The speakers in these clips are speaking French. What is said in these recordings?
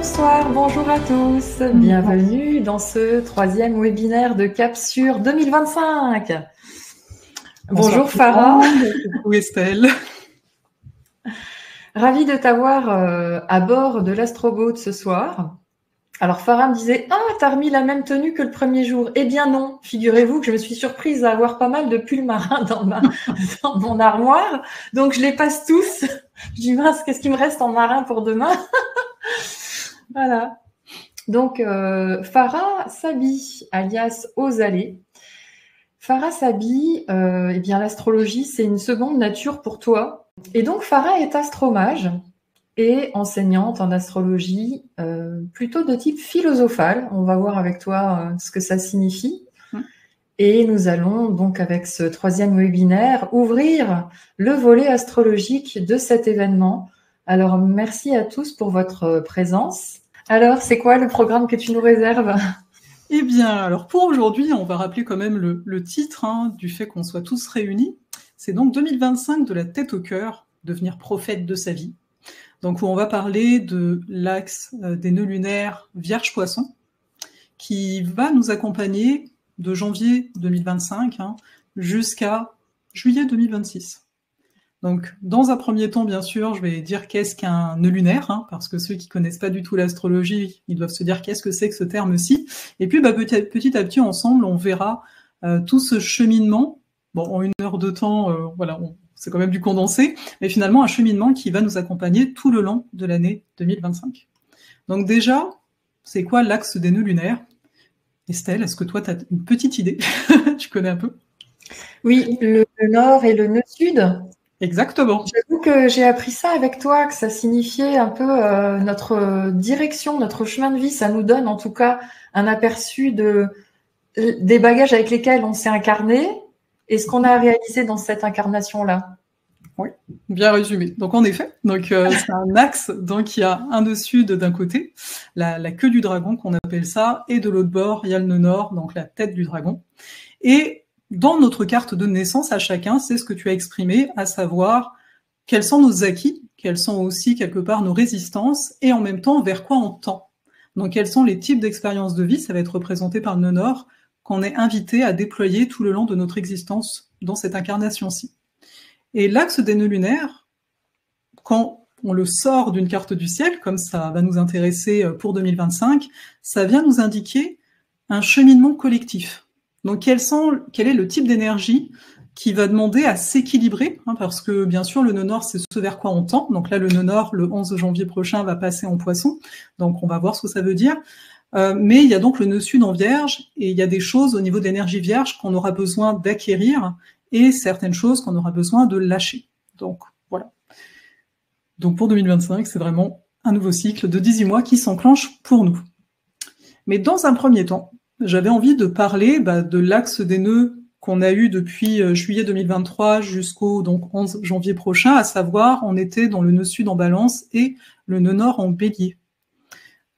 Bonsoir, bonjour à tous. Bienvenue dans ce troisième webinaire de Capsure 2025. Bonjour Farah. Coucou Estelle. Ravie de t'avoir à bord de l'Astroboat ce soir. Alors Farah me disait « Ah, t'as remis la même tenue que le premier jour ». Eh bien non, figurez-vous que je me suis surprise à avoir pas mal de pulls marins dans mon armoire. Donc je les passe tous. Je dis « Mince, qu'est-ce qu'il me reste en marin pour demain ?» Voilà. Donc Farah s'habille, alias Ozalé. Farah s'habille, eh bien l'astrologie, c'est une seconde nature pour toi. Et donc Farah est astromage et enseignante en astrologie, plutôt de type philosophal. On va voir avec toi ce que ça signifie. Et nous allons donc avec ce troisième webinaire ouvrir le volet astrologique de cet événement. Alors merci à tous pour votre présence. Alors c'est quoi le programme que tu nous réserves ? Eh bien, alors pour aujourd'hui, on va rappeler quand même le titre du fait qu'on soit tous réunis. C'est donc 2025 de la tête au cœur, devenir prophète de sa vie. Donc où on va parler de l'axe des nœuds lunaires Vierge-Poisson, qui va nous accompagner de janvier 2025 jusqu'à juillet 2026. Donc, dans un premier temps, bien sûr, je vais dire qu'est-ce qu'un nœud lunaire, parce que ceux qui connaissent pas du tout l'astrologie, ils doivent se dire qu'est-ce que c'est que ce terme-ci. Et puis, petit à petit, ensemble, on verra tout ce cheminement. Bon, en 1 heure de temps, voilà, c'est quand même du condensé, mais finalement, un cheminement qui va nous accompagner tout le long de l'année 2025. Donc déjà, c'est quoi l'axe des nœuds lunaires ? Estelle, est-ce que toi, tu as une petite idée ? Tu connais un peu ? Oui, le nord et le nœud sud. Exactement. J'avoue que j'ai appris ça avec toi, que ça signifiait un peu notre direction, notre chemin de vie. Ça nous donne en tout cas un aperçu des bagages avec lesquels on s'est incarné et ce qu'on a réalisé dans cette incarnation-là. Oui, bien résumé. Donc en effet, c'est un axe, donc il y a un nœud sud d'un côté, la queue du dragon qu'on appelle ça, et de l'autre bord, il y a le nœud nord, donc la tête du dragon. Et dans notre carte de naissance à chacun, c'est ce que tu as exprimé, à savoir quels sont nos acquis, quelles sont aussi quelque part nos résistances, et en même temps vers quoi on tend. Donc quels sont les types d'expériences de vie, ça va être représenté par le nœud nord, qu'on est invité à déployer tout le long de notre existence dans cette incarnation-ci. Et l'axe des nœuds lunaires, quand on le sort d'une carte du ciel, comme ça va nous intéresser pour 2025, ça vient nous indiquer un cheminement collectif. Donc quel est le type d'énergie qui va demander à s'équilibrer, parce que bien sûr le nœud nord c'est ce vers quoi on tend, donc là le nœud nord le 11 janvier prochain va passer en poisson, donc on va voir ce que ça veut dire, mais il y a donc le nœud sud en vierge, et il y a des choses au niveau d'énergie vierge qu'on aura besoin d'acquérir, et certaines choses qu'on aura besoin de lâcher. Donc voilà. Donc pour 2025, c'est vraiment un nouveau cycle de 18 mois qui s'enclenche pour nous. Mais dans un premier temps, j'avais envie de parler de l'axe des nœuds qu'on a eu depuis juillet 2023 jusqu'au 11 janvier prochain, à savoir on était dans le nœud sud en balance et le nœud nord en bélier.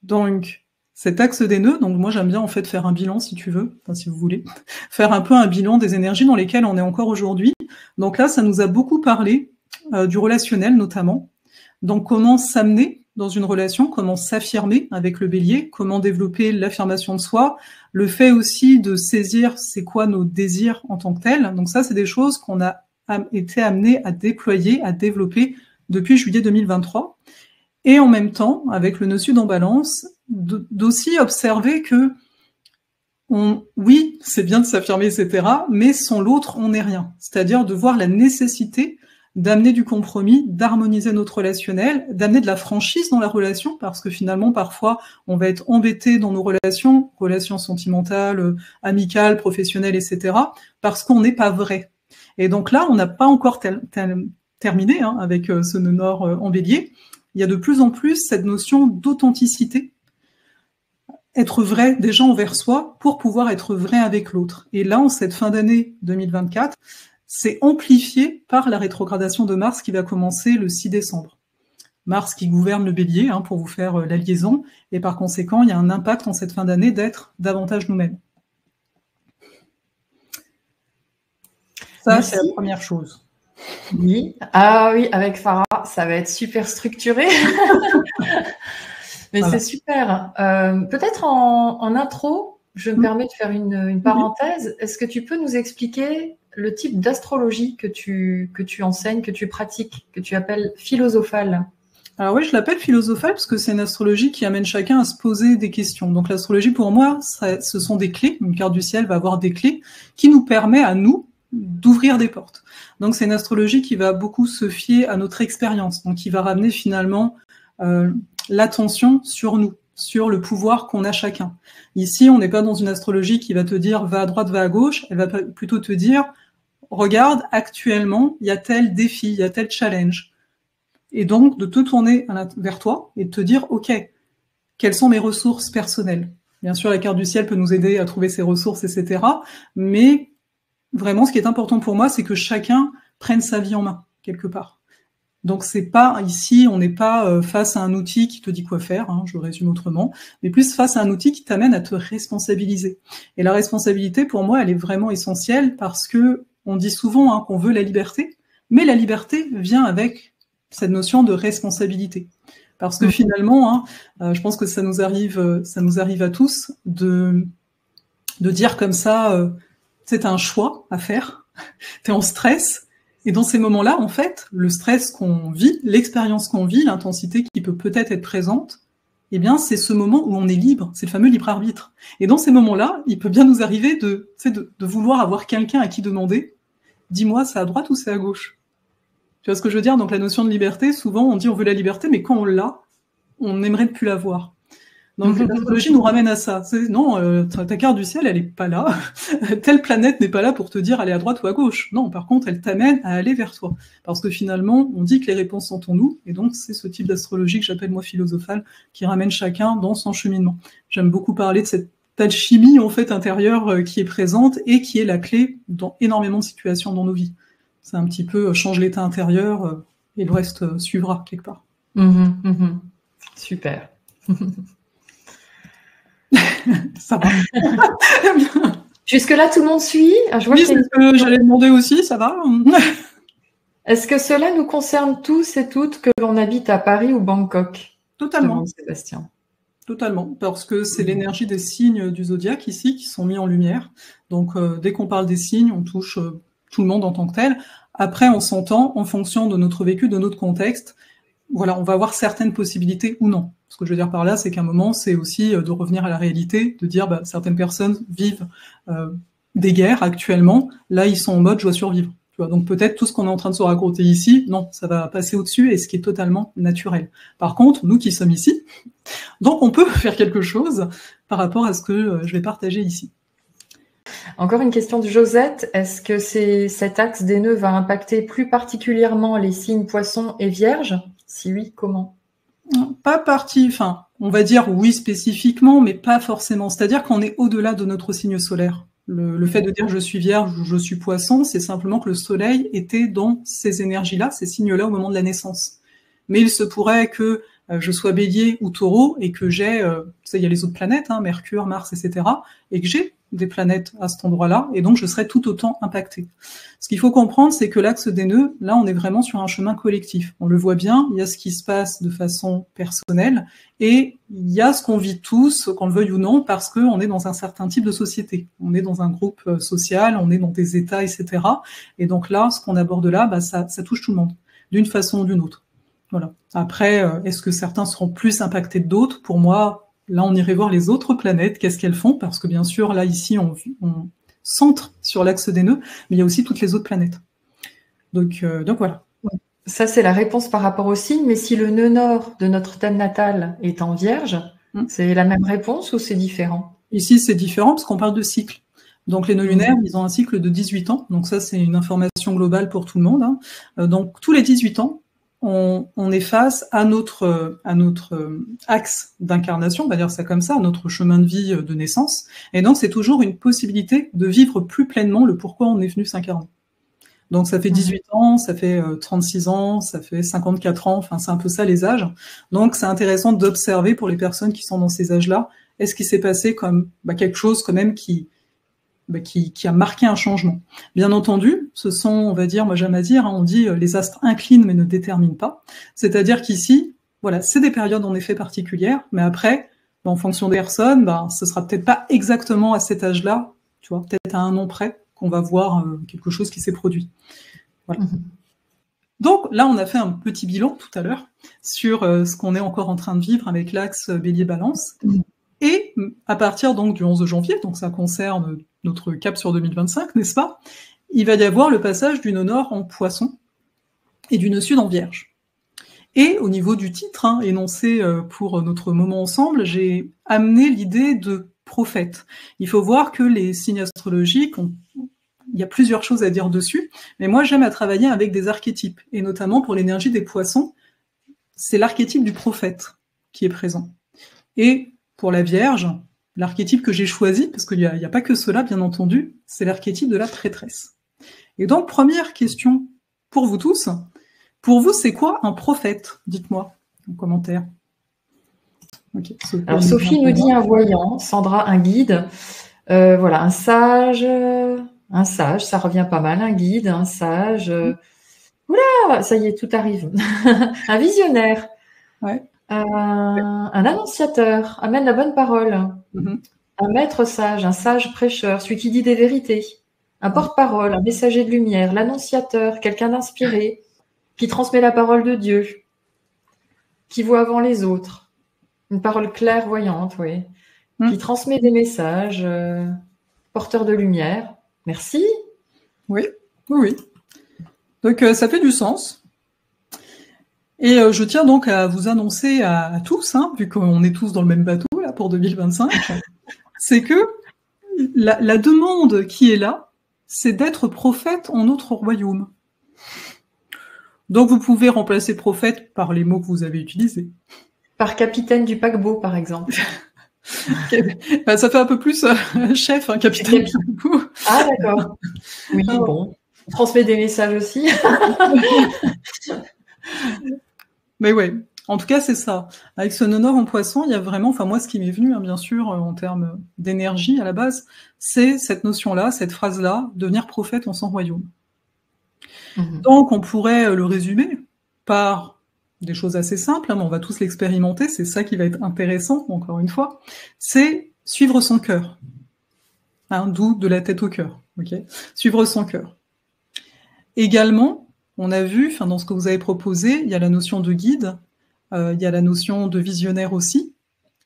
Donc cet axe des nœuds, donc moi j'aime bien en fait faire un bilan si tu veux, si vous voulez, faire un peu un bilan des énergies dans lesquelles on est encore aujourd'hui. Donc là ça nous a beaucoup parlé du relationnel notamment, donc comment s'amener dans une relation, comment s'affirmer avec le bélier, comment développer l'affirmation de soi, le fait aussi de saisir c'est quoi nos désirs en tant que tels. Donc ça, c'est des choses qu'on a été amené à déployer, à développer depuis juillet 2023. Et en même temps, avec le nœud sud en balance, d'aussi observer que oui, c'est bien de s'affirmer, etc., mais sans l'autre, on n'est rien. C'est-à-dire de voir la nécessité d'amener du compromis, d'harmoniser notre relationnel, d'amener de la franchise dans la relation, parce que finalement, parfois, on va être embêté dans nos relations sentimentales, amicales, professionnelles, etc., parce qu'on n'est pas vrai. Et donc là, on n'a pas encore terminé avec ce nœud nord en bélier. Il y a de plus en plus cette notion d'authenticité, être vrai déjà envers soi pour pouvoir être vrai avec l'autre. Et là, en cette fin d'année 2024, c'est amplifié par la rétrogradation de Mars qui va commencer le 6 décembre. Mars qui gouverne le bélier, pour vous faire la liaison, et par conséquent, il y a un impact en cette fin d'année d'être davantage nous-mêmes. Ça, c'est la première chose. Oui. Ah oui, avec Farah, ça va être super structuré. Mais Voilà. c'est super. Peut-être en intro, je me permets de faire une parenthèse. Est-ce que tu peux nous expliquer le type d'astrologie que tu enseignes, que tu pratiques, que tu appelles philosophale? Alors oui, je l'appelle philosophale parce que c'est une astrologie qui amène chacun à se poser des questions. Donc l'astrologie, pour moi, ce sont des clés. Une carte du ciel va avoir des clés qui nous permet à nous d'ouvrir des portes. Donc c'est une astrologie qui va beaucoup se fier à notre expérience, donc qui va ramener finalement l'attention sur nous, sur le pouvoir qu'on a chacun. Ici, on n'est pas dans une astrologie qui va te dire va à droite, va à gauche, elle va plutôt te dire regarde, actuellement, il y a tel défi, il y a tel challenge. Et donc, de te tourner vers toi et de te dire, OK, quelles sont mes ressources personnelles? Bien sûr, la carte du ciel peut nous aider à trouver ses ressources, etc. Mais vraiment, ce qui est important pour moi, c'est que chacun prenne sa vie en main, quelque part. Donc, c'est pas ici, on n'est pas face à un outil qui te dit quoi faire, hein, je résume autrement, mais plus face à un outil qui t'amène à te responsabiliser. Et la responsabilité, pour moi, elle est vraiment essentielle parce que on dit souvent qu'on veut la liberté, mais la liberté vient avec cette notion de responsabilité. Parce que finalement, je pense que ça nous arrive à tous de dire comme ça, c'est un choix à faire, t'es en stress, et dans ces moments-là, en fait, le stress qu'on vit, l'expérience qu'on vit, l'intensité qui peut peut-être être présente, eh bien, c'est ce moment où on est libre, c'est le fameux libre arbitre. Et dans ces moments-là, il peut bien nous arriver de vouloir avoir quelqu'un à qui demander, dis-moi, c'est à droite ou c'est à gauche? Tu vois ce que je veux dire? Donc la notion de liberté, souvent on dit on veut la liberté, mais quand on l'a, on aimerait ne plus l'avoir. Donc l'astrologie nous ramène à ça. Non, ta carte du ciel, elle est pas là. Telle planète n'est pas là pour te dire aller à droite ou à gauche. Non, par contre, elle t'amène à aller vers toi. Parce que finalement, on dit que les réponses sont en nous, et donc c'est ce type d'astrologie que j'appelle moi philosophale, qui ramène chacun dans son cheminement. J'aime beaucoup parler de cette alchimie en fait intérieure qui est présente et qui est la clé dans énormément de situations dans nos vies. C'est un petit peu change l'état intérieur et le reste suivra quelque part. Super. Ça va. Jusque-là, tout le monde suit? Je vois c'est ce que j'allais demander aussi, ça va. Est-ce que cela nous concerne tous et toutes que l'on habite à Paris ou Bangkok? Totalement. Sébastien. Totalement, parce que c'est l'énergie des signes du zodiaque ici qui sont mis en lumière. Donc dès qu'on parle des signes, on touche tout le monde en tant que tel. Après, on s'entend en fonction de notre vécu, de notre contexte. Voilà, on va avoir certaines possibilités ou non. Ce que je veux dire par là, c'est qu'à un moment, c'est aussi de revenir à la réalité, de dire certaines personnes vivent des guerres actuellement. Là, ils sont en mode je dois survivre. Tu vois, donc peut-être tout ce qu'on est en train de se raconter ici, non, ça va passer au-dessus et ce qui est totalement naturel. Par contre, nous qui sommes ici, donc on peut faire quelque chose par rapport à ce que je vais partager ici. Encore une question de Josette. Est-ce que cet axe des nœuds va impacter plus particulièrement les signes poissons et vierges? Si oui, comment? Pas on va dire oui spécifiquement, mais pas forcément. C'est-à-dire qu'on est au-delà de notre signe solaire. Le fait de dire je suis vierge ou je suis poisson, c'est simplement que le soleil était dans ces énergies-là, ces signes-là au moment de la naissance. Mais il se pourrait que je sois bélier ou taureau et que j'ai, il y a les autres planètes, Mercure, Mars, etc., et que j'ai des planètes à cet endroit-là, et donc je serai tout autant impactée. Ce qu'il faut comprendre, c'est que l'axe des nœuds, là, on est vraiment sur un chemin collectif. On le voit bien, il y a ce qui se passe de façon personnelle, et il y a ce qu'on vit tous, qu'on le veuille ou non, parce qu'on est dans un certain type de société. On est dans un groupe social, on est dans des États, etc. Et donc là, ce qu'on aborde là, ça touche tout le monde, d'une façon ou d'une autre. Voilà. Après, est-ce que certains seront plus impactés que d'autres? Pour moi, là, on irait voir les autres planètes, qu'est-ce qu'elles font, parce que bien sûr, là, ici, on centre sur l'axe des nœuds, mais il y a aussi toutes les autres planètes. Donc voilà. Ça, c'est la réponse par rapport au signe, mais si le nœud nord de notre thème natal est en vierge, c'est la même réponse ou c'est différent? Ici, c'est différent parce qu'on parle de cycle. Donc les nœuds lunaires, ils ont un cycle de 18 ans, donc ça, c'est une information globale pour tout le monde. Donc tous les 18 ans, on est face à notre axe d'incarnation, on va dire ça comme ça, à notre chemin de vie de naissance. Et donc, c'est toujours une possibilité de vivre plus pleinement le pourquoi on est venu s'incarner. Donc, ça fait 18 ans, ça fait 36 ans, ça fait 54 ans, enfin, c'est un peu ça les âges. Donc, c'est intéressant d'observer pour les personnes qui sont dans ces âges-là, est-ce qu'il s'est passé comme quelque chose quand même qui a marqué un changement. Bien entendu, ce sont, on va dire, moi j'aime à dire, on dit les astres inclinent mais ne déterminent pas. C'est-à-dire qu'ici, Voilà, c'est des périodes en effet particulières, mais après, en fonction des personnes, ce sera peut-être pas exactement à cet âge-là, tu vois, peut-être à un an près, qu'on va voir quelque chose qui s'est produit. Voilà. Donc là, on a fait un petit bilan tout à l'heure sur ce qu'on est encore en train de vivre avec l'axe Bélier-Balance. Et à partir donc du 11 janvier, donc ça concerne notre cap sur 2025, n'est-ce pas? Il va y avoir le passage du nœud nord en Poisson et du nœud sud en Vierge. Et au niveau du titre, énoncé pour notre moment ensemble, j'ai amené l'idée de prophète. Il faut voir que les signes astrologiques, il y a plusieurs choses à dire dessus, mais moi j'aime à travailler avec des archétypes, et notamment pour l'énergie des Poissons, c'est l'archétype du prophète qui est présent. Et pour la Vierge, l'archétype que j'ai choisi, parce qu'il n'y a pas que cela, bien entendu, c'est l'archétype de la prêtresse. Et donc, première question pour vous tous. Pour vous, c'est quoi un prophète? Dites-moi en commentaire. Okay. Alors, Sophie nous dit un voyant, Sandra un guide. Voilà, un sage, ça revient pas mal. Un guide, un sage. Oula, ça y est, tout arrive. Un visionnaire. Ouais. Un annonciateur, amène la bonne parole. Un maître sage, un sage prêcheur, celui qui dit des vérités. Un porte-parole, un messager de lumière, l'annonciateur, quelqu'un d'inspiré, qui transmet la parole de Dieu, qui voit avant les autres. Une parole clairvoyante, oui. Qui transmet des messages, porteur de lumière. Merci. Oui. Donc, ça fait du sens. Et je tiens donc à vous annoncer à tous, vu qu'on est tous dans le même bateau là pour 2025, c'est que la demande qui est là, c'est d'être prophète en notre royaume. Donc vous pouvez remplacer prophète par les mots que vous avez utilisés. Par capitaine du paquebot, par exemple. Ça fait un peu plus chef, capitaine du paquebot. Ah d'accord. Oui, bon. On transmet des messages aussi. Mais ouais, en tout cas, c'est ça. Avec ce nœud nord en Poisson, il y a vraiment, moi, ce qui m'est venu, bien sûr, en termes d'énergie à la base, c'est cette notion-là, cette phrase-là, devenir prophète en son royaume. Donc, on pourrait le résumer par des choses assez simples, mais on va tous l'expérimenter, c'est ça qui va être intéressant, encore une fois, c'est suivre son cœur. D'où de la tête au cœur, ok ? Suivre son cœur. Également, on a vu, dans ce que vous avez proposé, il y a la notion de guide, il y a la notion de visionnaire aussi.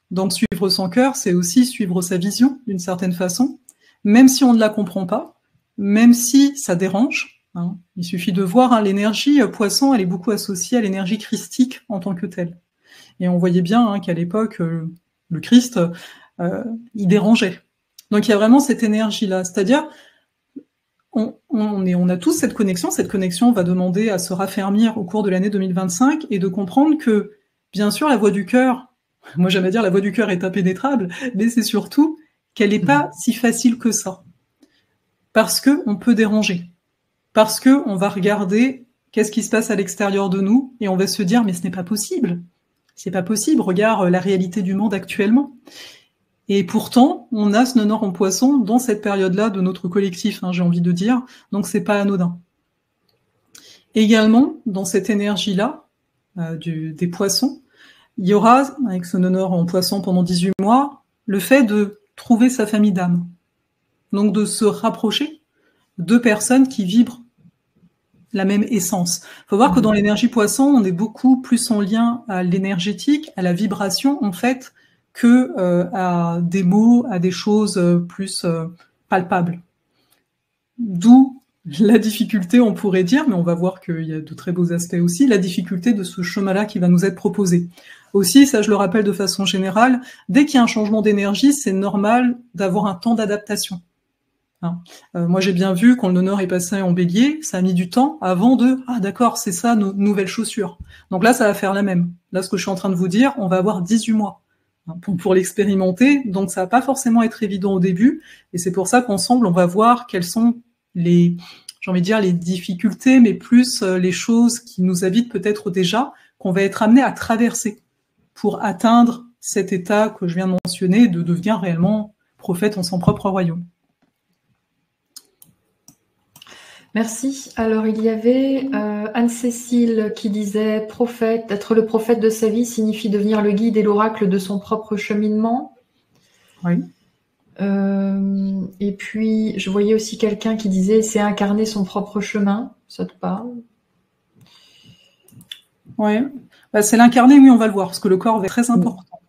Donc suivre son cœur, c'est aussi suivre sa vision, d'une certaine façon, même si on ne la comprend pas, même si ça dérange. Il suffit de voir, l'énergie Poisson, elle est beaucoup associée à l'énergie christique en tant que telle. Et on voyait bien qu'à l'époque, le Christ, il dérangeait. Donc il y a vraiment cette énergie-là, c'est-à-dire on a tous cette connexion va demander à se raffermir au cours de l'année 2025 et de comprendre que, bien sûr, la voie du cœur, moi j'aime à dire la voie du cœur est impénétrable, mais c'est surtout qu'elle n'est pas si facile que ça. Parce qu'on peut déranger. Parce qu'on va regarder qu'est-ce qui se passe à l'extérieur de nous et on va se dire mais ce n'est pas possible. C'est pas possible, regarde la réalité du monde actuellement. Et pourtant, on a ce nœud nord en Poisson dans cette période-là de notre collectif, j'ai envie de dire, donc c'est pas anodin. Également, dans cette énergie-là, des Poissons, il y aura, avec ce nœud nord en Poisson pendant 18 mois, le fait de trouver sa famille d'âme. Donc de se rapprocher de personnes qui vibrent la même essence. Il faut voir que dans l'énergie Poisson, on est beaucoup plus en lien à l'énergétique, à la vibration, en fait, que à des mots, à des choses plus palpables. D'où la difficulté, on pourrait dire, mais on va voir qu'il y a de très beaux aspects aussi, la difficulté de ce chemin-là qui va nous être proposé. Aussi, ça je le rappelle de façon générale, dès qu'il y a un changement d'énergie, c'est normal d'avoir un temps d'adaptation. Moi j'ai bien vu quand le nord est passé en bélier, ça a mis du temps avant de « Ah d'accord, c'est ça, nos nouvelles chaussures ». Donc là, ça va faire la même. Là, ce que je suis en train de vous dire, on va avoir 18 mois. Pour l'expérimenter, donc ça va pas forcément être évident au début, et c'est pour ça qu'ensemble on va voir quelles sont les, j'ai envie de dire les difficultés, mais plus les choses qui nous habitent peut-être déjà, qu'on va être amené à traverser pour atteindre cet état que je viens de mentionner, de devenir réellement prophète en son propre royaume. Merci. Alors, il y avait Anne-Cécile qui disait prophète, être le prophète de sa vie signifie devenir le guide et l'oracle de son propre cheminement. Oui. Et puis, je voyais aussi quelqu'un qui disait c'est incarner son propre chemin. Ça te parle? Oui. Bah, c'est l'incarner, oui, on va le voir, parce que le corps va être très important.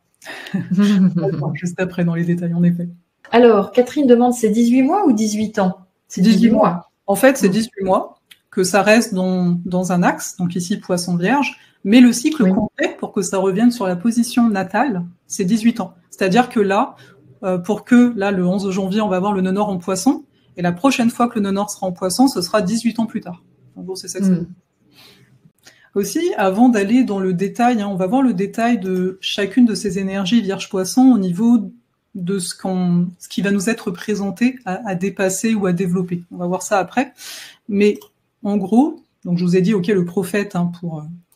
On va le voir juste après dans les détails, en effet. Alors, Catherine demande, c'est 18 mois ou 18 ans? C'est 18 mois. En fait, c'est 18 mois que ça reste dans un axe, donc ici Poisson Vierge, mais le cycle complet, pour que ça revienne sur la position natale, c'est 18 ans. C'est-à-dire que là, le 11 janvier, on va avoir le nœud nord en Poisson, et la prochaine fois que le nœud nord sera en Poisson, ce sera 18 ans plus tard. En gros, c'est ça que ça veut dire. Aussi, avant d'aller dans le détail, on va voir le détail de chacune de ces énergies Vierge-Poisson au niveau de ce qui va nous être présenté à dépasser ou à développer. On va voir ça après. Mais en gros, donc je vous ai dit, ok, le prophète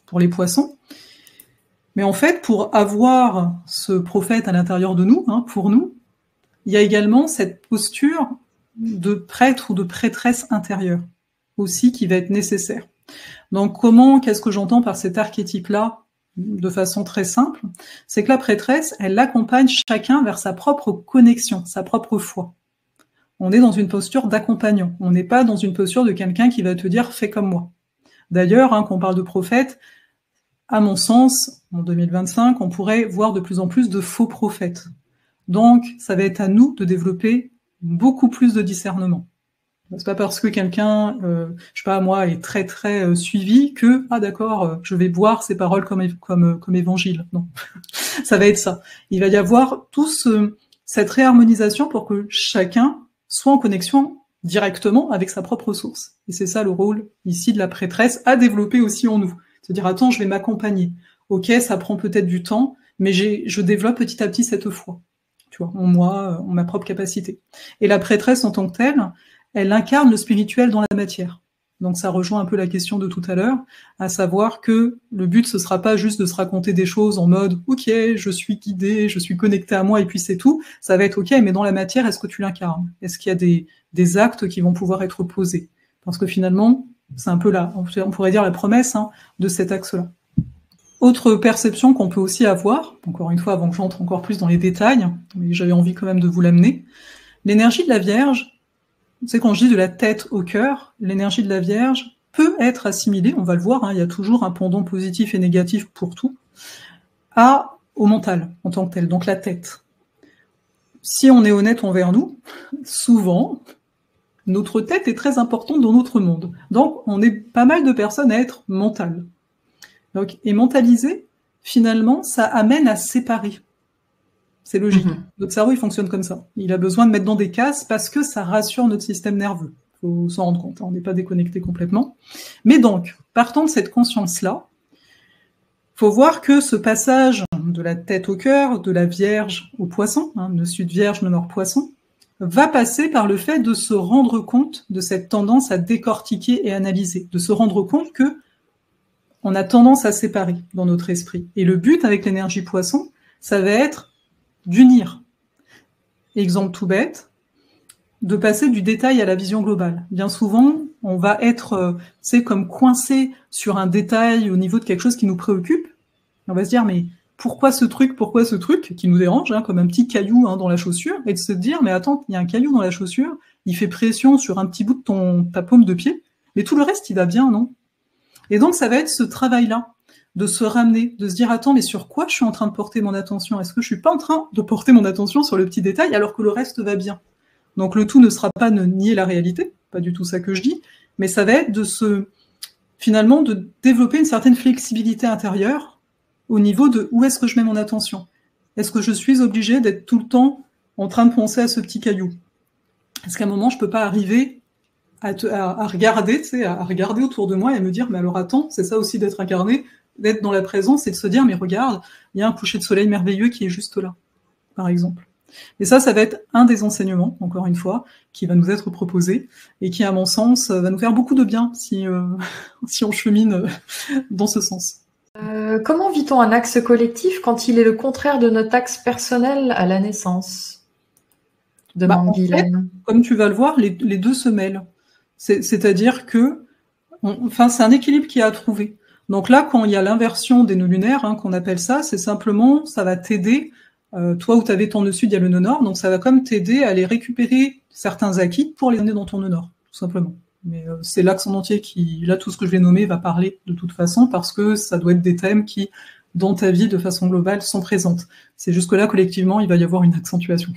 pour les poissons. Mais en fait, pour avoir ce prophète à l'intérieur de nous, pour nous, il y a également cette posture de prêtre ou de prêtresse intérieure aussi qui va être nécessaire. Donc qu'est-ce que j'entends par cet archétype-là de façon très simple? C'est que la prêtresse, elle accompagne chacun vers sa propre connexion, sa propre foi. On est dans une posture d'accompagnant. On n'est pas dans une posture de quelqu'un qui va te dire « fais comme moi ». D'ailleurs, quand on parle de prophète, à mon sens, en 2025, on pourrait voir de plus en plus de faux prophètes. Donc, ça va être à nous de développer beaucoup plus de discernement. C'est pas parce que quelqu'un, je sais pas moi, est très très suivi que d'accord, je vais boire ses paroles comme évangile. Non, ça va être ça. Il va y avoir cette réharmonisation pour que chacun soit en connexion directement avec sa propre source. Et c'est ça le rôle ici de la prêtresse à développer aussi en nous. Se dire attends, je vais m'accompagner. Ok, ça prend peut-être du temps, mais je développe petit à petit cette foi. Tu vois, en moi, en ma propre capacité. Et la prêtresse en tant que telle, elle incarne le spirituel dans la matière. Donc ça rejoint un peu la question de tout à l'heure, à savoir que le but, ce sera pas juste de se raconter des choses en mode « Ok, je suis guidé, je suis connecté à moi et puis c'est tout ». Ça va être « Ok, mais dans la matière, est-ce que tu l'incarnes? Est-ce qu'il y a des actes qui vont pouvoir être posés ?» Parce que finalement, c'est un peu on pourrait dire la promesse de cet axe-là. Autre perception qu'on peut aussi avoir, encore une fois, avant que j'entre encore plus dans les détails, mais j'avais envie quand même de vous l'amener, l'énergie de la Vierge, c'est quand je dis de la tête au cœur, l'énergie de la Vierge peut être assimilée, on va le voir, il y a toujours un pendant positif et négatif pour tout, au mental en tant que tel, donc la tête. Si on est honnête envers nous, souvent, notre tête est très importante dans notre monde. Donc, on est pas mal de personnes à être mentales. Donc, et mentaliser, finalement, ça amène à séparer. C'est logique. Notre cerveau, il fonctionne comme ça. Il a besoin de mettre dans des cases parce que ça rassure notre système nerveux. Il faut s'en rendre compte, on n'est pas déconnecté complètement. Mais donc, partant de cette conscience-là, il faut voir que ce passage de la tête au cœur, de la Vierge au Poisson, le Sud Vierge, le Nord Poisson, va passer par le fait de se rendre compte de cette tendance à décortiquer et analyser, de se rendre compte que on a tendance à séparer dans notre esprit. Et le but avec l'énergie Poisson, ça va être d'unir. Exemple tout bête, de passer du détail à la vision globale. Bien souvent, on va être, comme coincé sur un détail au niveau de quelque chose qui nous préoccupe. On va se dire, mais pourquoi ce truc qui nous dérange, comme un petit caillou dans la chaussure, et de se dire, mais attends, il y a un caillou dans la chaussure, il fait pression sur un petit bout de ta paume de pied, mais tout le reste, il va bien, non? Et donc, ça va être ce travail-là, de se ramener, de se dire, attends, mais sur quoi je suis en train de porter mon attention? Est-ce que je suis pas en train de porter mon attention sur le petit détail alors que le reste va bien? Donc le tout ne sera pas de nier la réalité, pas du tout ça que je dis, mais ça va être finalement de développer une certaine flexibilité intérieure au niveau de où est-ce que je mets mon attention. Est-ce que je suis obligée d'être tout le temps en train de penser à ce petit caillou? Est-ce qu'à un moment je peux pas arriver à regarder, à regarder autour de moi et me dire, mais alors attends, c'est ça aussi d'être incarné, d'être dans la présence et de se dire, mais regarde, il y a un coucher de soleil merveilleux qui est juste là, par exemple. Et ça va être un des enseignements, encore une fois, qui va nous être proposé et qui, à mon sens, va nous faire beaucoup de bien si on chemine dans ce sens. Comment vit-on un axe collectif quand il est le contraire de notre axe personnel à la naissance? Demande Guylaine. Comme tu vas le voir, les deux se mêlent. C'est-à-dire que, c'est un équilibre qui est à trouver. Donc là, quand il y a l'inversion des nœuds lunaires, qu'on appelle ça, c'est simplement, ça va t'aider, toi où tu avais ton nœud sud, il y a le nœud nord, donc ça va comme t'aider à aller récupérer certains acquis pour les donner dans ton nœud nord, tout simplement. Mais c'est l'axe en entier qui, là, tout ce que je vais nommer va parler de toute façon, parce que ça doit être des thèmes qui, dans ta vie, de façon globale, sont présentes. C'est jusque-là, collectivement, il va y avoir une accentuation.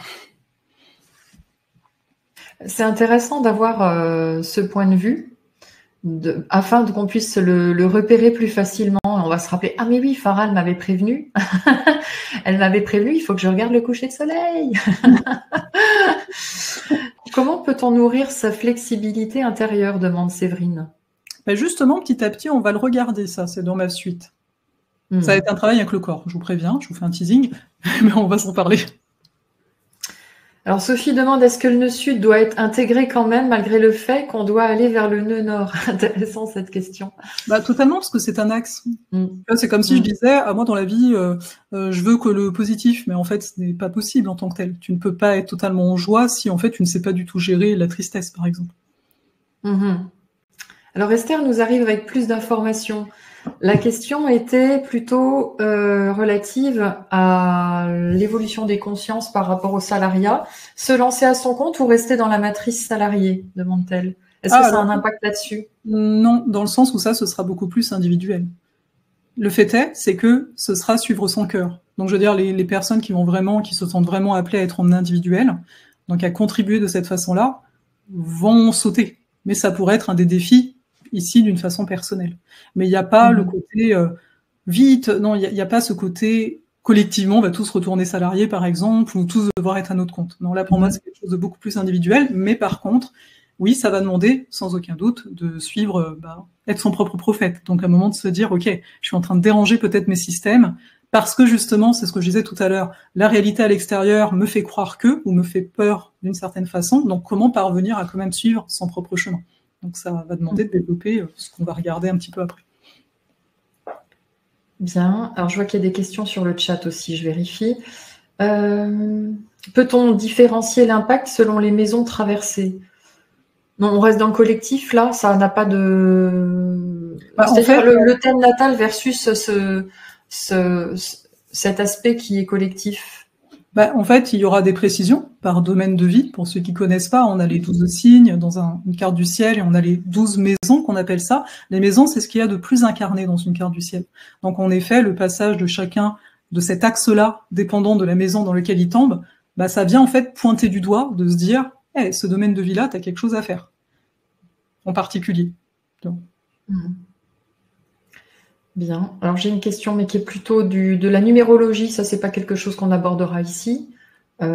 C'est intéressant d'avoir ce point de vue, afin qu'on puisse le repérer plus facilement. On va se rappeler, ah mais oui, Farah, elle m'avait prévenu. Elle m'avait prévenu, il faut que je regarde le coucher de soleil. Comment peut-on nourrir sa flexibilité intérieure, demande Séverine. Justement, petit à petit, on va le regarder, ça, c'est dans ma suite. Ça va être un travail avec le corps, je vous préviens, je vous fais un teasing, mais on va s'en parler. Alors Sophie demande, est-ce que le nœud sud doit être intégré quand même malgré le fait qu'on doit aller vers le nœud nord? Intéressant cette question. Totalement, parce que c'est un axe. C'est comme si je disais, moi dans la vie, je veux que le positif, mais en fait ce n'est pas possible en tant que tel. Tu ne peux pas être totalement en joie si en fait tu ne sais pas du tout gérer la tristesse, par exemple. Alors Esther nous arrive avec plus d'informations. La question était plutôt relative à l'évolution des consciences par rapport au salariat. Se lancer à son compte ou rester dans la matrice salariée, demande-t-elle. Est-ce que ça a un impact là-dessus? Non, dans le sens où ça, ce sera beaucoup plus individuel. Le fait est, c'est que ce sera suivre son cœur. Donc je veux dire, les personnes qui se sentent vraiment appelées à être en individuel, donc à contribuer de cette façon-là, vont sauter. Mais ça pourrait être un des défis ici d'une façon personnelle. Mais il n'y a pas le côté vite, non, il n'y a pas ce côté collectivement, on va tous retourner salariés par exemple, ou tous devoir être à notre compte. Non, là pour moi c'est quelque chose de beaucoup plus individuel, mais par contre, oui, ça va demander, sans aucun doute, de suivre, être son propre prophète. Donc à un moment de se dire, ok, je suis en train de déranger peut-être mes systèmes, parce que justement, c'est ce que je disais tout à l'heure, la réalité à l'extérieur me fait croire que, ou me fait peur d'une certaine façon, donc comment parvenir à quand même suivre son propre chemin. Donc ça va demander de développer ce qu'on va regarder un petit peu après. Bien. Alors je vois qu'il y a des questions sur le chat aussi, je vérifie. Peut-on différencier l'impact selon les maisons traversées? Non, on reste dans le collectif, là, ça n'a pas de... C'est-à-dire le thème natal versus cet aspect qui est collectif. En fait, il y aura des précisions par domaine de vie. Pour ceux qui connaissent pas, on a les 12 signes dans une carte du ciel et on a les 12 maisons qu'on appelle ça. Les maisons, c'est ce qu'il y a de plus incarné dans une carte du ciel. Donc, en effet, le passage de chacun de cet axe-là, dépendant de la maison dans laquelle il tombe, ça vient en fait pointer du doigt, de se dire hey, ce domaine de vie-là, tu as quelque chose à faire, en particulier. Bien. Alors, j'ai une question, mais qui est plutôt de la numérologie. Ça, c'est pas quelque chose qu'on abordera ici. À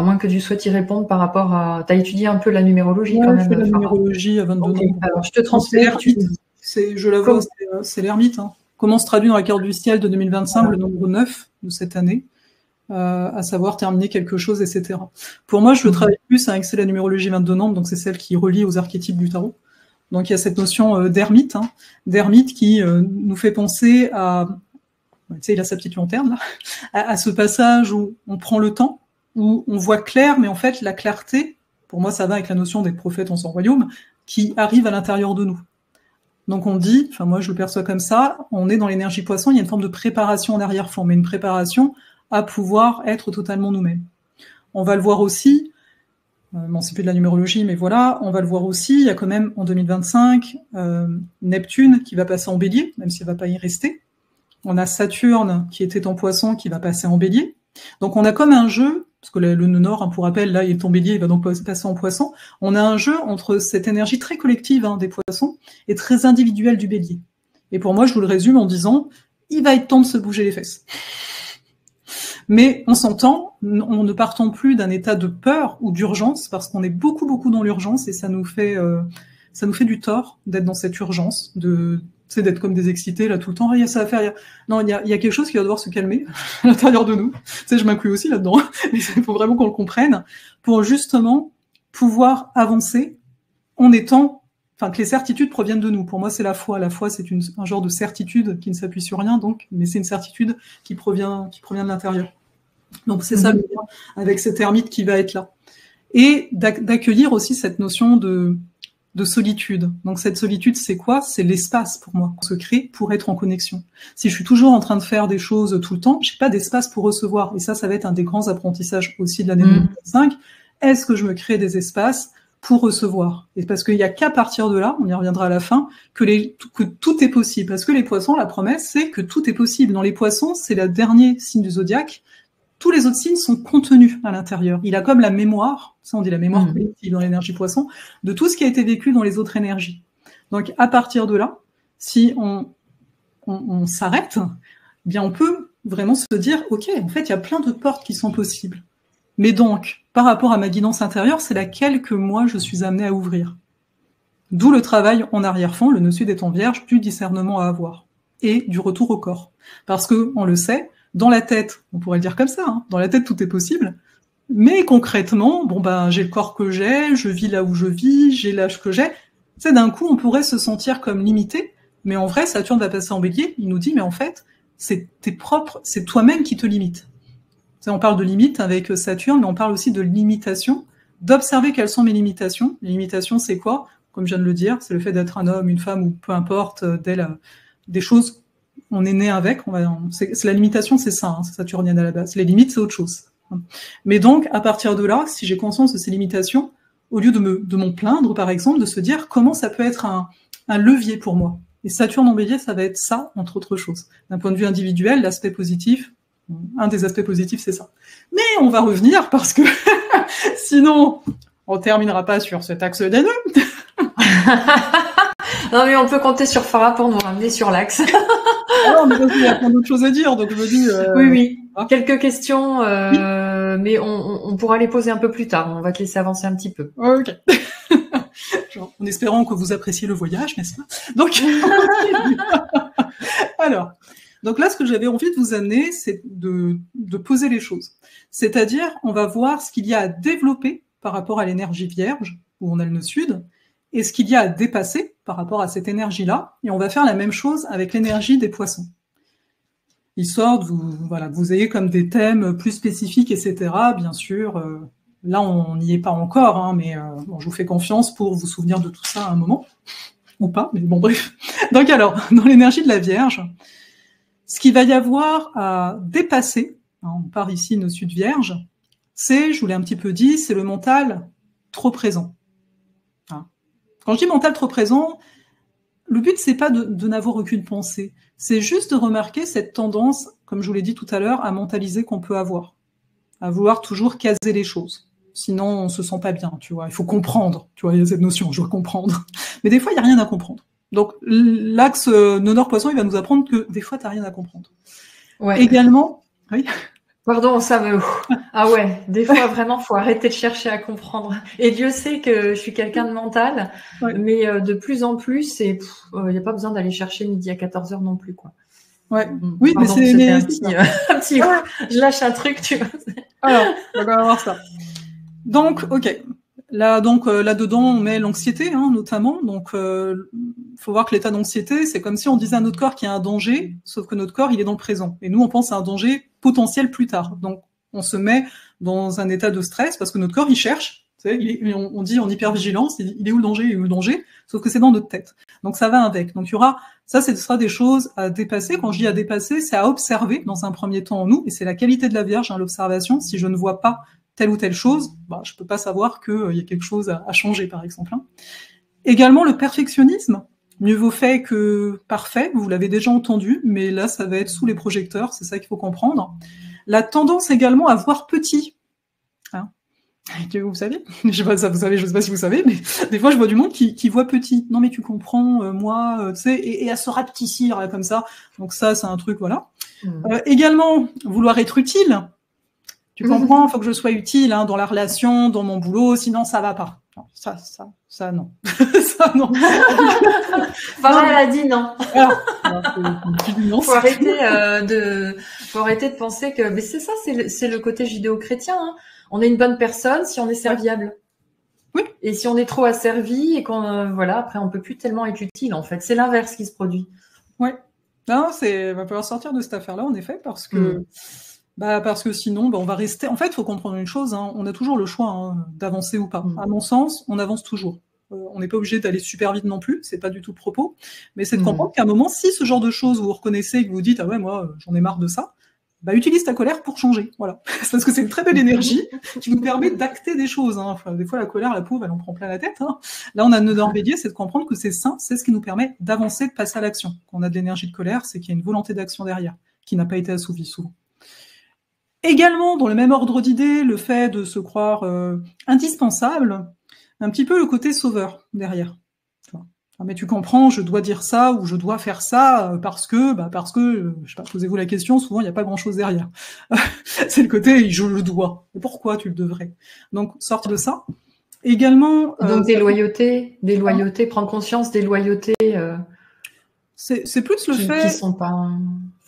moins que tu souhaites y répondre par rapport à... Tu as étudié un peu la numérologie quand même. Je fais la numérologie à 22 ans. Alors, je te transmets. Je la vois, c'est l'ermite. Comment se traduit dans la carte du ciel de 2025 le nombre 9 de cette année, à savoir terminer quelque chose, etc. Pour moi, je travaille plus avec la numérologie 22 nombres, donc c'est celle qui relie aux archétypes du tarot. Donc il y a cette notion d'ermite, d'ermite qui nous fait penser à, il a sa petite lanterne là, à ce passage où on prend le temps, où on voit clair, mais en fait la clarté, pour moi ça va avec la notion des prophètes en son royaume, qui arrive à l'intérieur de nous. Donc on dit, moi je le perçois comme ça, on est dans l'énergie poisson, il y a une forme de préparation en arrière-fond, mais une préparation à pouvoir être totalement nous-mêmes. On va le voir aussi, c'est plus de la numérologie, mais voilà, on va le voir aussi, il y a quand même en 2025 Neptune qui va passer en bélier, même s'il ne va pas y rester. On a Saturne qui était en poisson qui va passer en bélier. Donc on a comme un jeu, parce que le nœud nord, pour rappel, là il est en bélier, il va donc passer en poisson. On a un jeu entre cette énergie très collective des poissons et très individuelle du bélier. Et pour moi, je vous le résume en disant, il va être temps de se bouger les fesses. Mais on s'entend, on ne partons plus d'un état de peur ou d'urgence, parce qu'on est beaucoup dans l'urgence et ça nous fait du tort d'être dans cette urgence, d'être comme des excités là tout le temps. Il y a ça à faire. Non, il y a quelque chose qui va devoir se calmer à l'intérieur de nous. Je m'inclus aussi là-dedans. Il faut vraiment qu'on le comprenne pour justement pouvoir avancer en étant, que les certitudes proviennent de nous. Pour moi, c'est la foi. La foi, c'est un genre de certitude qui ne s'appuie sur rien, donc, mais c'est une certitude qui provient de l'intérieur. Donc c'est ça le lien avec cet ermite qui va être là. Et d'accueillir aussi cette notion de de solitude. Donc cette solitude, c'est quoi? C'est l'espace pour moi. On se crée pour être en connexion. Si je suis toujours en train de faire des choses tout le temps, j'ai pas d'espace pour recevoir. Et ça va être un des grands apprentissages aussi de l'année 2025. Est-ce que je me crée des espaces pour recevoir? Et parce qu'il y a qu'à partir de là, on y reviendra à la fin, que tout est possible. Parce que les poissons, la promesse, c'est que tout est possible. Dans les poissons, c'est le dernier signe du zodiaque. Tous les autres signes sont contenus à l'intérieur. Il a comme la mémoire, ça on dit la mémoire collective dans l'énergie poisson, de tout ce qui a été vécu dans les autres énergies. Donc à partir de là, si on s'arrête, eh bien on peut vraiment se dire, ok, en fait il y a plein de portes qui sont possibles. Mais donc, par rapport à ma guidance intérieure, c'est laquelle que moi je suis amenée à ouvrir. D'où le travail en arrière-fond, le nœud sud étant vierge, du discernement à avoir. Et du retour au corps. Parce que, on le sait, dans la tête, on pourrait le dire comme ça, hein, dans la tête tout est possible, mais concrètement, j'ai le corps que j'ai, je vis là où je vis, j'ai l'âge que j'ai, c'est d'un coup on pourrait se sentir comme limité, mais en vrai Saturne va passer en bélier, il nous dit mais en fait c'est c'est toi-même qui te limite. On parle de limite avec Saturne, mais on parle aussi de limitation, d'observer quelles sont mes limitations. Les limitations c'est quoi? Comme je viens de le dire, c'est le fait d'être un homme, une femme ou peu importe, des choses on est né avec, c'est la limitation, c'est ça, hein, c'est saturnienne à la base. Les limites, c'est autre chose. Mais donc, à partir de là, si j'ai conscience de ces limitations, au lieu de m'en plaindre, par exemple, de se dire comment ça peut être un levier pour moi. Et Saturne en bélier, ça va être ça, entre autres choses. D'un point de vue individuel, l'aspect positif, un des aspects positifs, c'est ça. Mais on va revenir parce que sinon, on terminera pas sur cet axe des nœuds. Non, mais on peut compter sur Farah pour nous ramener sur l'axe. Alors, mais il y a plein d'autres choses à dire, donc je me dis... Oui. Quelques questions, mais on pourra les poser un peu plus tard. On va te laisser avancer un petit peu. Ok. En espérant que vous appréciez le voyage, n'est-ce pas? Donc, alors, donc là, ce que j'avais envie de vous amener, c'est de poser les choses. C'est-à-dire, on va voir ce qu'il y a à développer par rapport à l'énergie vierge, où on a le nœud sud, et ce qu'il y a à dépasser par rapport à cette énergie-là, et on va faire la même chose avec l'énergie des poissons. Histoire de vous ayez comme des thèmes plus spécifiques, etc. Bien sûr, là on n'y est pas encore, hein, mais je vous fais confiance pour vous souvenir de tout ça à un moment, ou pas, mais bon bref. Donc alors, dans l'énergie de la Vierge, ce qu'il va y avoir à dépasser, hein, on part ici nœud sud Vierge, c'est, je vous l'ai un petit peu dit, c'est le mental trop présent. Quand je dis mental trop présent, le but, c'est pas de n'avoir aucune pensée. C'est juste de remarquer cette tendance, comme je vous l'ai dit tout à l'heure, à mentaliser qu'on peut avoir. À vouloir toujours caser les choses. Sinon, on se sent pas bien, tu vois. Il faut comprendre, tu vois, il y a cette notion, je dois comprendre. Mais des fois, il n'y a rien à comprendre. Donc, l'axe nœud-nord-poisson, il va nous apprendre que des fois, tu n'as rien à comprendre. Ouais. Également, oui. Pardon, ça me... Ah ouais, des fois, vraiment, faut arrêter de chercher à comprendre. Et Dieu sait que je suis quelqu'un de mental, mais de plus en plus, il n'y a pas besoin d'aller chercher midi à 14h non plus, quoi. Ouais. Oui, pardon, mais c'est... un petit... Je lâche un truc, tu vois. Alors, on va voir ça. Donc, ok. Là-dedans, on met l'anxiété, hein, notamment. Donc, faut voir que l'état d'anxiété, c'est comme si on disait à notre corps qu'il y a un danger, sauf que notre corps, il est dans le présent. Et nous, on pense à un danger potentiel plus tard. Donc, on se met dans un état de stress parce que notre corps, il cherche. Tu sais, on dit en hypervigilance, il est où le danger, il est où le danger, sauf que c'est dans notre tête. Donc, ça va avec. Donc, il y aura, ce sera des choses à dépasser. Quand je dis à dépasser, c'est à observer dans un premier temps en nous. Et c'est la qualité de la Vierge, hein, l'observation. Si je ne vois pas telle ou telle chose, je peux pas savoir qu'il y a quelque chose à changer, par exemple. Hein. Également, le perfectionnisme. Mieux vaut fait que parfait, vous l'avez déjà entendu, mais là, ça va être sous les projecteurs, c'est ça qu'il faut comprendre. La tendance également à voir petit. Hein. Vous savez, je sais pas si vous savez, mais des fois, je vois du monde qui voit petit. Non, mais tu comprends, moi, tu sais, et à se rapetissir, là, comme ça. Donc ça, c'est un truc, voilà. Également, vouloir être utile. Tu comprends, il faut que je sois utile hein, dans la relation, dans mon boulot, sinon ça va pas. Non, ça, non. Ça, non. Farah, elle a dit non. Faut arrêter de penser que, mais c'est ça, c'est le côté judéo-chrétien. Hein. On est une bonne personne si on est serviable. Oui. Et si on est trop asservi et qu'on, après on peut plus tellement être utile en fait. C'est l'inverse qui se produit. Oui. Non, va falloir sortir de cette affaire-là en effet parce que. Parce que sinon, on va rester. En fait, il faut comprendre une chose. Hein, on a toujours le choix hein, d'avancer ou pas. À mon sens, on avance toujours. On n'est pas obligé d'aller super vite non plus, c'est pas du tout le propos, mais c'est de comprendre qu'à un moment, si ce genre de choses vous reconnaissez et que vous dites, ah ouais, moi, j'en ai marre de ça, bah, utilise ta colère pour changer, voilà. C'est parce que c'est une très belle énergie qui nous permet d'acter des choses, hein. Enfin, des fois, la colère, la pauvre, elle en prend plein la tête, hein. Là, on a le nœud nord bélier, c'est de comprendre que c'est sain, c'est ce qui nous permet d'avancer, de passer à l'action. Quand on a de l'énergie de colère, c'est qu'il y a une volonté d'action derrière, qui n'a pas été assouvie souvent. Également, dans le même ordre d'idées, le fait de se croire indispensable, un petit peu le côté sauveur derrière. Ah, mais tu comprends, je dois dire ça ou je dois faire ça parce que, je sais pas, posez-vous la question, souvent il n'y a pas grand-chose derrière. C'est le côté je le dois. Et pourquoi tu le devrais? Donc sortir de ça. Également. Donc des loyautés, prendre conscience des loyautés. C'est plus le fait. Qui sont pas.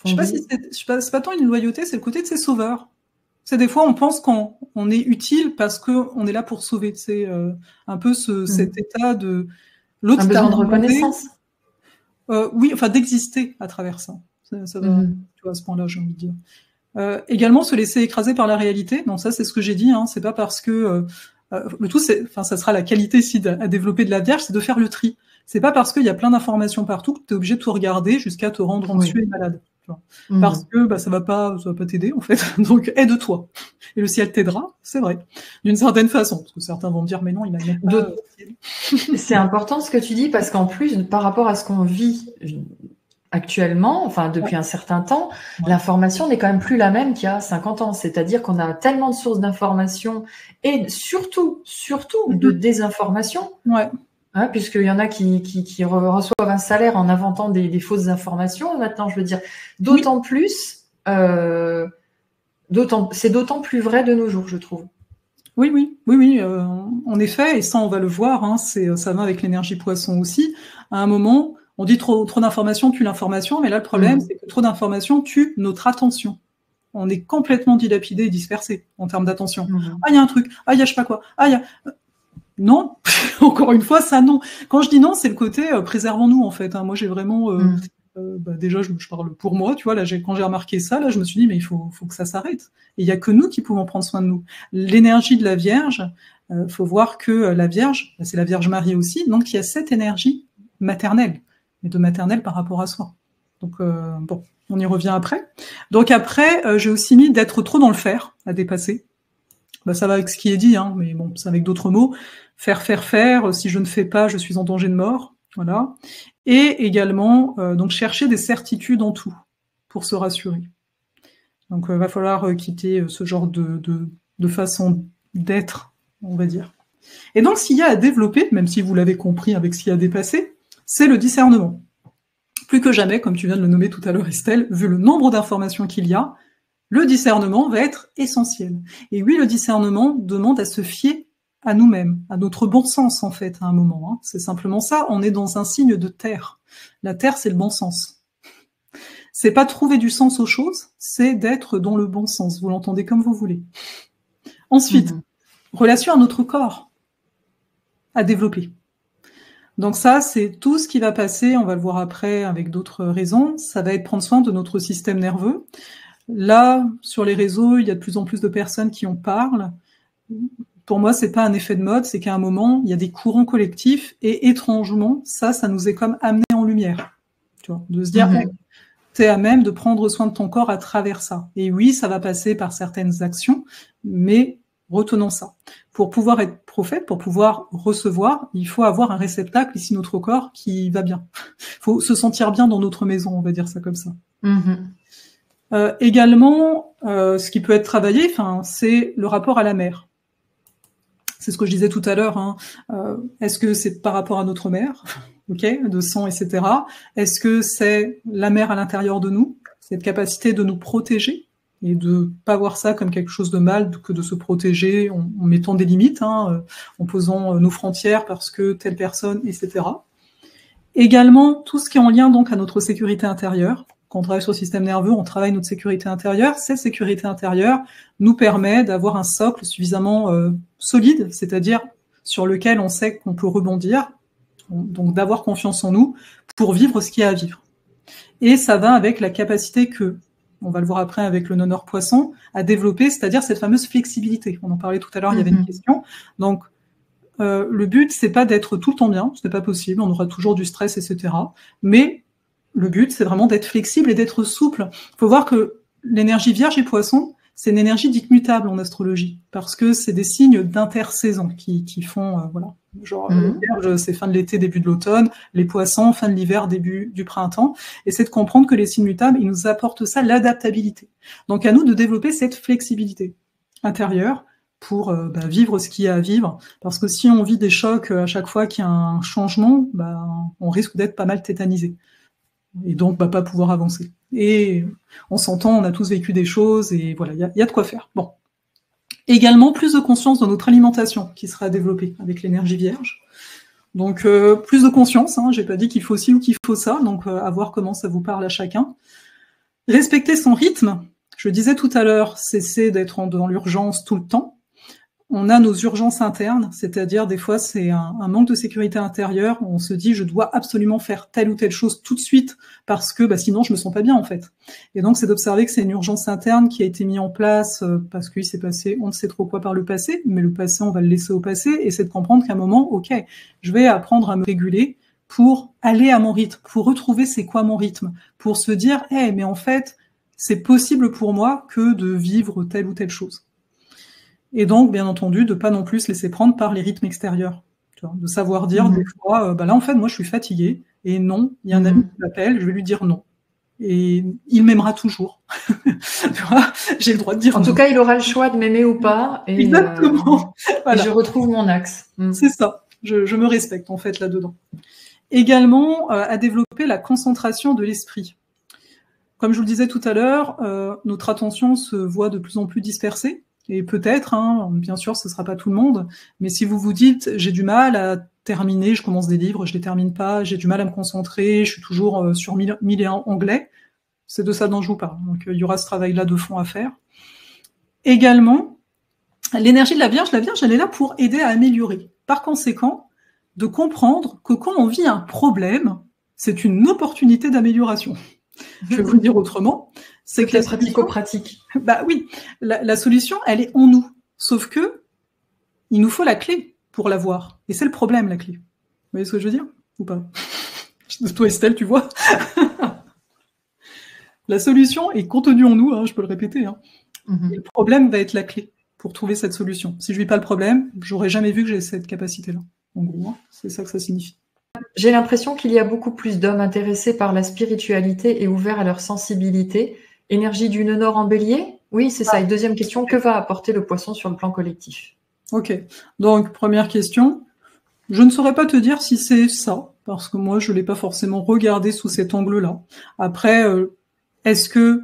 Je sais pas si c'est pas tant une loyauté, c'est le côté de ces sauveurs. C'est des fois on pense qu'on est utile parce qu'on est là pour sauver. C'est un peu cet état de l'autre. Un besoin de reconnaissance. Oui, enfin d'exister à travers ça. Ça va, tu vois, à ce point-là, j'ai envie de dire. Également se laisser écraser par la réalité. Donc ça, c'est ce que j'ai dit. Hein. C'est pas parce que le tout, ça sera la qualité ici à développer de la Vierge, c'est de faire le tri. C'est pas parce qu'il y a plein d'informations partout que tu es obligé de tout regarder jusqu'à te rendre anxieux et malade. Tu vois. Parce que ça va pas t'aider en fait. Donc aide-toi. Et le ciel t'aidera, c'est vrai, d'une certaine façon. Parce que certains vont me dire mais non, il m'a même pas. C'est important ce que tu dis parce qu'en plus, par rapport à ce qu'on vit actuellement, enfin depuis un certain temps, l'information n'est quand même plus la même qu'il y a 50 ans. C'est-à-dire qu'on a tellement de sources d'information et surtout de désinformation. Ouais. Hein, puisqu'il y en a qui reçoivent un salaire en inventant des fausses informations. Maintenant, je veux dire, d'autant plus, c'est d'autant plus vrai de nos jours, je trouve. Oui, en effet, et ça, on va le voir, hein, ça va avec l'énergie poisson aussi. À un moment, on dit trop d'informations tue l'information, mais là, le problème, c'est que trop d'informations tue notre attention. On est complètement dilapidé et dispersé en termes d'attention. Ah, il y a un truc. Ah, il y a je sais pas quoi. Ah, il y a... Non, encore une fois, ça non. Quand je dis non, c'est le côté préservons-nous en fait. Hein. Moi, j'ai vraiment déjà, je parle pour moi, tu vois. Là, quand j'ai remarqué ça, là, je me suis dit mais il faut que ça s'arrête. Et il y a que nous qui pouvons prendre soin de nous. L'énergie de la Vierge, faut voir que la Vierge, c'est la Vierge Marie aussi, donc il y a cette énergie maternelle, et de maternelle par rapport à soi. Donc bon, on y revient après. Donc après, j'ai aussi mis d'être trop dans le faire à dépasser. Ça va avec ce qui est dit, hein, mais bon, c'est avec d'autres mots. Faire, si je ne fais pas, je suis en danger de mort. Voilà. Et également, donc chercher des certitudes en tout, pour se rassurer. Donc, il va falloir quitter ce genre de façon d'être, on va dire. Et donc, s'il y a à développer, même si vous l'avez compris avec ce qui a dépassé, c'est le discernement. Plus que jamais, comme tu viens de le nommer tout à l'heure, Estelle, vu le nombre d'informations qu'il y a, le discernement va être essentiel. Et oui, le discernement demande à se fier à nous-mêmes, à notre bon sens en fait, à un moment. Hein. C'est simplement ça, on est dans un signe de terre. La terre, c'est le bon sens. C'est pas trouver du sens aux choses, c'est d'être dans le bon sens. Vous l'entendez comme vous voulez. Ensuite, relation à notre corps, à développer. Donc ça, c'est tout ce qui va passer, on va le voir après avec d'autres raisons, ça va être prendre soin de notre système nerveux. Là, sur les réseaux, il y a de plus en plus de personnes qui en parlent. Pour moi, c'est pas un effet de mode, c'est qu'à un moment, il y a des courants collectifs et étrangement, ça nous est comme amené en lumière. Tu vois, de se dire, t'es à même de prendre soin de ton corps à travers ça. Et oui, ça va passer par certaines actions, mais retenons ça. Pour pouvoir être prophète, pour pouvoir recevoir, il faut avoir un réceptacle, ici notre corps, qui va bien. Il faut se sentir bien dans notre maison, on va dire ça comme ça. Également, ce qui peut être travaillé, c'est le rapport à la mère. C'est ce que je disais tout à l'heure. Hein. Est-ce que c'est par rapport à notre mère, de sang, etc. Est-ce que c'est la mère à l'intérieur de nous, cette capacité de nous protéger et de pas voir ça comme quelque chose de mal, que de se protéger en mettant des limites, en posant nos frontières parce que telle personne, etc. Également, tout ce qui est en lien donc à notre sécurité intérieure. Quand on travaille sur le système nerveux, on travaille notre sécurité intérieure. Cette sécurité intérieure nous permet d'avoir un socle suffisamment solide, c'est-à-dire sur lequel on sait qu'on peut rebondir, donc d'avoir confiance en nous pour vivre ce qu'il y a à vivre. Et ça va avec la capacité que, on va le voir après avec le nœud nord poisson, à développer, c'est-à-dire cette fameuse flexibilité. On en parlait tout à l'heure, il y avait une question. Donc, le but, c'est pas d'être tout le temps bien, ce n'est pas possible, on aura toujours du stress, etc. Mais le but, c'est vraiment d'être flexible et d'être souple. Il faut voir que l'énergie Vierge et Poisson, c'est une énergie dite mutable en astrologie, parce que c'est des signes d'intersaison qui font, voilà, genre les Vierges, c'est fin de l'été, début de l'automne, les Poissons, fin de l'hiver, début du printemps, et c'est de comprendre que les signes mutables, ils nous apportent ça, l'adaptabilité. Donc à nous de développer cette flexibilité intérieure pour vivre ce qu'il y a à vivre, parce que si on vit des chocs à chaque fois qu'il y a un changement, on risque d'être pas mal tétanisé, et donc pas pouvoir avancer. Et on s'entend, on a tous vécu des choses, et voilà, il y a de quoi faire. Bon. Également, plus de conscience dans notre alimentation qui sera développée avec l'énergie Vierge. Donc, plus de conscience, hein, j'ai pas dit qu'il faut ci ou qu'il faut ça, donc à voir comment ça vous parle à chacun. Respecter son rythme, je disais tout à l'heure, cesser d'être dans l'urgence tout le temps. On a nos urgences internes, c'est-à-dire des fois c'est un manque de sécurité intérieure, on se dit je dois absolument faire telle ou telle chose tout de suite parce que sinon je me sens pas bien en fait. Et donc c'est d'observer que c'est une urgence interne qui a été mise en place parce qu'il s'est passé on ne sait trop quoi par le passé, mais le passé on va le laisser au passé, et c'est de comprendre qu'à un moment, ok, je vais apprendre à me réguler pour aller à mon rythme, pour retrouver c'est quoi mon rythme, pour se dire mais en fait c'est possible pour moi que de vivre telle ou telle chose. Et donc, bien entendu, de pas non plus se laisser prendre par les rythmes extérieurs. Tu vois, de savoir dire des fois, là, en fait, moi, je suis fatiguée, et non, il y a un ami qui m'appelle, je vais lui dire non. Et il m'aimera toujours. Tu vois, j'ai le droit de dire non. En tout cas, il aura le choix de m'aimer ou pas. Et, exactement. Voilà. Et je retrouve mon axe. C'est ça. Je me respecte, en fait, là-dedans. Également, à développer la concentration de l'esprit. Comme je vous le disais tout à l'heure, notre attention se voit de plus en plus dispersée. Et peut-être, bien sûr, ce ne sera pas tout le monde, mais si vous vous dites, j'ai du mal à terminer, je commence des livres, je les termine pas, j'ai du mal à me concentrer, je suis toujours sur 1001 anglais, c'est de ça dont je vous parle. Donc il y aura ce travail-là de fond à faire. Également, l'énergie de la Vierge, elle est là pour aider à améliorer. Par conséquent, de comprendre que quand on vit un problème, c'est une opportunité d'amélioration. Je vais vous le dire autrement. C'est que la pratico-pratique. Oui, la solution, elle est en nous. Sauf que il nous faut la clé pour l'avoir. Et c'est le problème, la clé. Vous voyez ce que je veux dire ou pas? Toi, Estelle, tu vois. La solution est contenue en nous, je peux le répéter. Et le problème va être la clé pour trouver cette solution. Si je vis pas le problème, j'aurais jamais vu que j'ai cette capacité-là. En gros, c'est ça que ça signifie. J'ai l'impression qu'il y a beaucoup plus d'hommes intéressés par la spiritualité et ouverts à leur sensibilité. Énergie du nœud nord en bélier? Oui, c'est ça. Et deuxième question, que va apporter le poisson sur le plan collectif? Ok. Donc, première question. Je ne saurais pas te dire si c'est ça, parce que moi, je ne l'ai pas forcément regardé sous cet angle-là. Après, est-ce que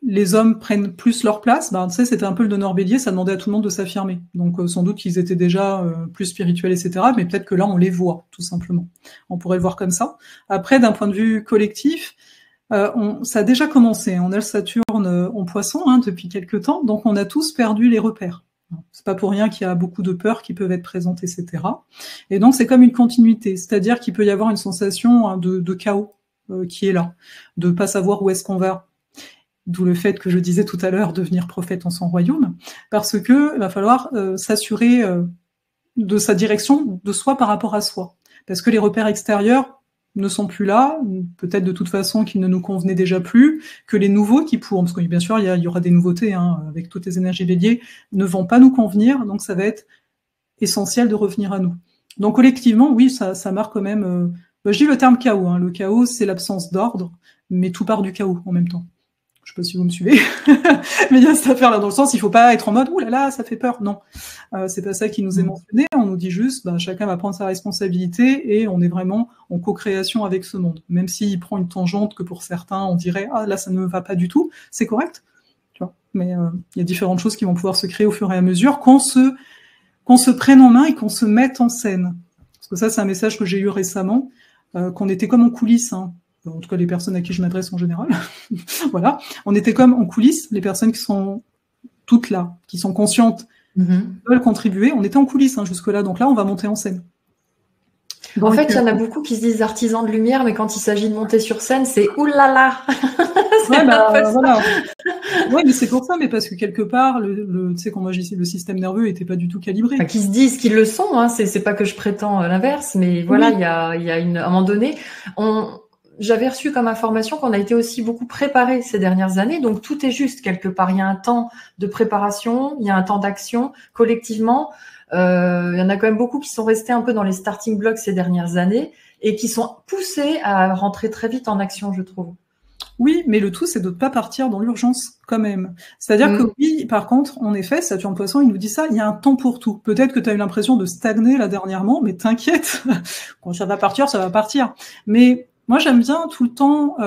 les hommes prennent plus leur place? Tu sais, c'était un peu le nœud nord bélier, ça demandait à tout le monde de s'affirmer. Donc, sans doute qu'ils étaient déjà plus spirituels, etc. Mais peut-être que là, on les voit, tout simplement. On pourrait le voir comme ça. Après, d'un point de vue collectif, ça a déjà commencé. On a le Saturne en Poisson depuis quelques temps, donc on a tous perdu les repères. C'est pas pour rien qu'il y a beaucoup de peurs qui peuvent être présentes, etc. Et donc c'est comme une continuité, c'est-à-dire qu'il peut y avoir une sensation de chaos qui est là, de pas savoir où est-ce qu'on va. D'où le fait que je disais tout à l'heure devenir prophète en son royaume, parce que il va falloir s'assurer de sa direction, de soi par rapport à soi, parce que les repères extérieurs ne sont plus là, peut-être de toute façon qu'ils ne nous convenaient déjà plus, que les nouveaux qui pourront, parce que bien sûr il y aura des nouveautés avec toutes les énergies béliers, ne vont pas nous convenir, donc ça va être essentiel de revenir à nous. Donc collectivement, oui, ça marque quand même, je dis le terme chaos, le chaos c'est l'absence d'ordre, mais tout part du chaos en même temps. Je sais pas si vous me suivez, mais il y a cette affaire-là dans le sens, il faut pas être en mode, ouh là là, ça fait peur. Non, c'est pas ça qui nous est mentionné. On nous dit juste, chacun va prendre sa responsabilité et on est vraiment en co-création avec ce monde. Même s'il prend une tangente que pour certains, on dirait, ah là, ça ne me va pas du tout, c'est correct. Tu vois, mais il y a différentes choses qui vont pouvoir se créer au fur et à mesure qu'on se prenne en main et qu'on se mette en scène. Parce que ça, c'est un message que j'ai eu récemment, qu'on était comme en coulisses. En tout cas les personnes à qui je m'adresse en général, voilà, on était comme en coulisses, les personnes qui sont toutes là, qui sont conscientes, veulent contribuer, on était en coulisses jusque-là, donc là on va monter en scène. En fait, il y en a beaucoup qui se disent artisans de lumière, mais quand il s'agit de monter sur scène, c'est oulala. Ouais, voilà. Ouais, mais c'est pour ça, mais parce que quelque part, tu sais, quand moi j'ai dit le système nerveux était pas du tout calibré. Enfin, qui se disent qu'ils le sont, hein. C'est pas que je prétends l'inverse, mais voilà, Oui. il y a à un moment donné, j'avais reçu comme information qu'on a été aussi beaucoup préparé ces dernières années, donc tout est juste quelque part. Il y a un temps de préparation, il y a un temps d'action collectivement. Il y en a quand même beaucoup qui sont restés un peu dans les starting blocks ces dernières années et qui sont poussés à rentrer très vite en action, je trouve. Oui, mais le tout, c'est de ne pas partir dans l'urgence quand même. C'est-à-dire que oui, par contre, en effet, Saturne Poisson, il nous dit ça, il y a un temps pour tout. Peut-être que tu as eu l'impression de stagner là dernièrement, mais t'inquiète, quand ça va partir, ça va partir. Mais moi, j'aime bien tout le temps, tu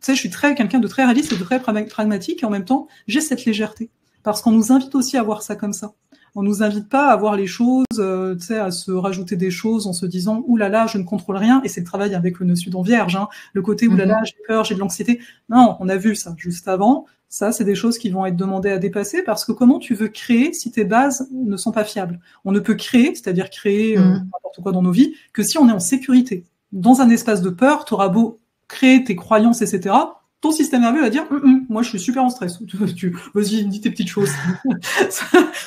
sais, je suis quelqu'un de très réaliste et de très pragmatique, et en même temps, j'ai cette légèreté. Parce qu'on nous invite aussi à voir ça comme ça. On nous invite pas à voir les choses, tu sais, à se rajouter des choses en se disant ouh là là, je ne contrôle rien. Et c'est le travail avec le Nocudon Vierge, hein, le côté ouh là là, j'ai peur, j'ai de l'anxiété. Non, on a vu ça juste avant. Ça, c'est des choses qui vont être demandées à dépasser parce que comment tu veux créer si tes bases ne sont pas fiables? On ne peut créer, c'est-à-dire créer n'importe quoi dans nos vies, que si on est en sécurité. Dans un espace de peur, tu auras beau créer tes croyances, etc. Ton système nerveux va dire moi je suis super en stress. Vas-y, dis tes petites choses.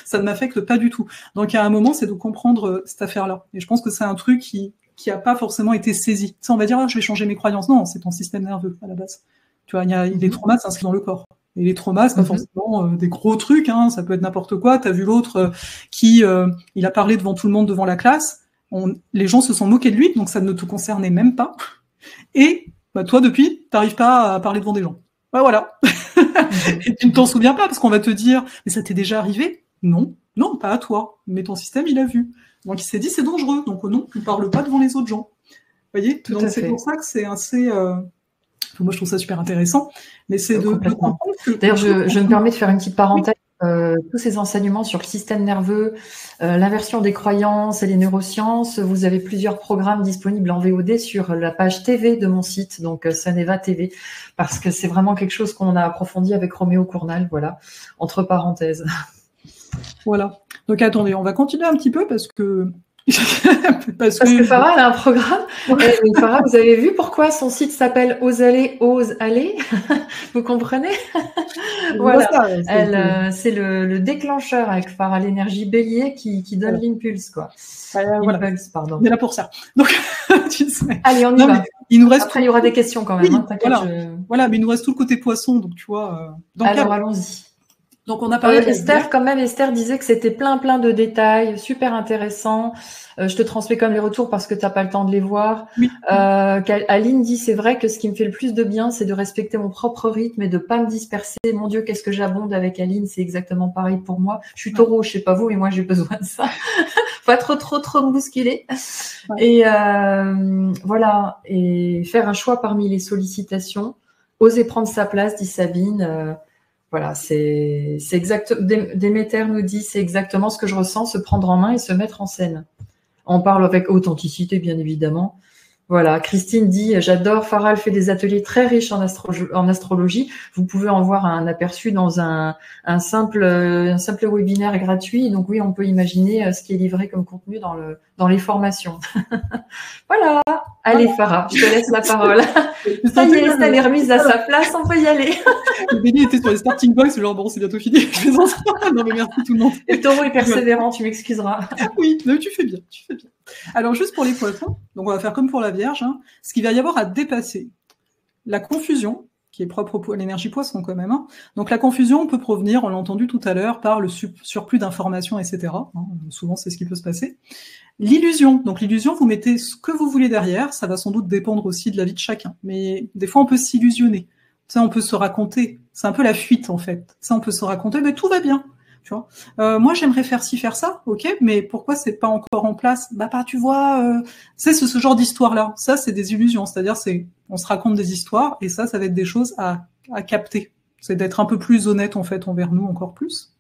ça ne m'affecte pas du tout. Donc à un moment, c'est de comprendre cette affaire-là. Et je pense que c'est un truc qui a pas forcément été saisi. Tu sais, on va dire je vais changer mes croyances. Non, c'est ton système nerveux à la base. Tu vois, les traumas s'inscrivent dans le corps. Et les traumas, c'est pas forcément des gros trucs. Hein, ça peut être n'importe quoi. T'as vu l'autre qui il a parlé devant tout le monde, devant la classe. Les gens se sont moqués de lui, donc ça ne te concernait même pas. Et toi, depuis, t'arrives pas à parler devant des gens. Bah voilà. Et tu ne t'en souviens pas parce qu'on va te dire, mais ça t'est déjà arrivé? Non, non, pas à toi. Mais ton système, il a vu. Donc il s'est dit, c'est dangereux. Donc non, tu ne parles pas devant les autres gens. Vous voyez? Donc c'est pour ça que c'est assez. Moi, je trouve ça super intéressant. Mais c'est de comprendre que. D'ailleurs, je me permets de faire une petite parenthèse. Tous ces enseignements sur le système nerveux, l'inversion des croyances et les neurosciences, vous avez plusieurs programmes disponibles en VOD sur la page TV de mon site, donc Saneva TV, parce que c'est vraiment quelque chose qu'on a approfondi avec Roméo Cournal, voilà, entre parenthèses. Voilà. Donc attendez, on va continuer un petit peu parce que parce que Farah, elle a un programme. Et Farah, vous avez vu pourquoi son site s'appelle Ose aller, ose aller? Vous comprenez? Voilà. C'est le déclencheur avec Farah, l'énergie bélier qui donne l'impulse, quoi. L'impulse, pardon. On est là pour ça. Donc, tu sais. Allez, on y va. Il nous reste Après, il y aura des questions quand même. Oui, hein, voilà, mais il nous reste tout le côté poisson, donc tu vois. Alors, allons-y. Donc on a parlé Esther, quand même, Esther disait que c'était plein de détails, super intéressant. Je te transmets comme les retours parce que tu n'as pas le temps de les voir. Oui. Aline dit, c'est vrai que ce qui me fait le plus de bien, c'est de respecter mon propre rythme et de pas me disperser. Mon Dieu, qu'est-ce que j'abonde avec Aline, c'est exactement pareil pour moi. Je suis taureau, je sais pas vous, mais moi j'ai besoin de ça. Pas trop me bousculer. Ouais. Et voilà, et faire un choix parmi les sollicitations. Oser prendre sa place, dit Sabine. Voilà, c'est exact. Déméter nous dit, c'est exactement ce que je ressens, se prendre en main et se mettre en scène. On parle avec authenticité, bien évidemment. Voilà, Christine dit, j'adore, Farah fait des ateliers très riches en astrologie. Vous pouvez en voir un aperçu dans un simple webinaire gratuit. Donc oui, on peut imaginer ce qui est livré comme contenu dans les formations. Voilà. Allez, Farah, je te laisse la parole. Ça y est, elle est remise à sa place, on peut y aller. Béni était sur les starting blocks, genre bon, c'est bientôt fini. Non mais merci tout le monde. Le taureau est persévérant, tu m'excuseras. Oui, mais tu fais bien. Alors juste pour les poissons, donc on va faire comme pour la Vierge, hein, ce qu'il va y avoir à dépasser, la confusion, qui est propre à l'énergie poisson quand même. Hein. Donc la confusion peut provenir, on l'a entendu tout à l'heure, par le surplus d'informations, etc. Hein, souvent c'est ce qui peut se passer. L'illusion, donc l'illusion, vous mettez ce que vous voulez derrière, ça va sans doute dépendre aussi de la vie de chacun, mais des fois on peut s'illusionner, ça on peut se raconter, c'est un peu la fuite en fait, ça on peut se raconter, mais tout va bien. Tu vois, moi j'aimerais faire ci, faire ça, ok, mais pourquoi c'est pas encore en place? Bah tu vois, c'est ce genre d'histoire-là. Ça c'est des illusions, c'est-à-dire on se raconte des histoires et ça va être des choses à capter. C'est d'être un peu plus honnête en fait envers nous encore plus.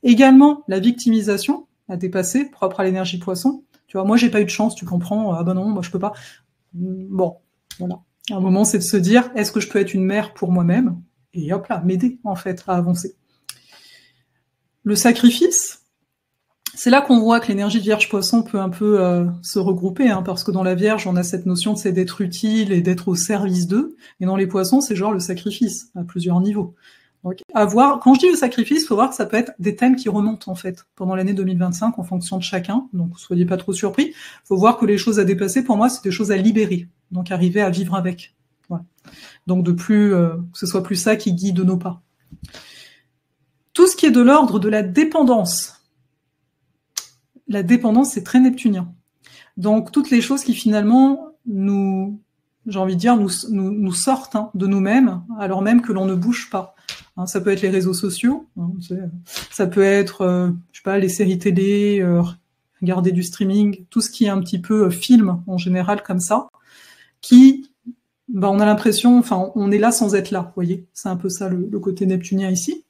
Également la victimisation à dépasser, propre à l'énergie poisson. Tu vois, moi j'ai pas eu de chance, tu comprends? Ah bah non, moi je peux pas. Bon, voilà. À un moment c'est de se dire, est-ce que je peux être une mère pour moi-même? Et hop là, m'aider en fait à avancer. Le sacrifice, C'est là qu'on voit que l'énergie de Vierge-Poisson peut un peu se regrouper, hein, parce que dans la Vierge, on a cette notion de d'être utile et d'être au service d'eux, et dans les Poissons, c'est genre le sacrifice, à plusieurs niveaux. Donc, à voir, quand je dis le sacrifice, il faut voir que ça peut être des thèmes qui remontent, en fait, pendant l'année 2025, en fonction de chacun, donc soyez pas trop surpris. Il faut voir que les choses à dépasser, pour moi, c'est des choses à libérer, donc arriver à vivre avec. Voilà. Donc, que ce soit plus ça qui guide nos pas. Tout ce qui est de l'ordre de la dépendance, c'est très neptunien. Donc, toutes les choses qui finalement j'ai envie de dire, nous sortent de nous-mêmes, alors même que l'on ne bouge pas. Hein, ça peut être les réseaux sociaux, ça peut être, je sais pas, les séries télé, regarder du streaming, tout ce qui est un petit peu film en général comme ça, qui, on a l'impression, on est là sans être là, vous voyez. C'est un peu ça le côté neptunien ici.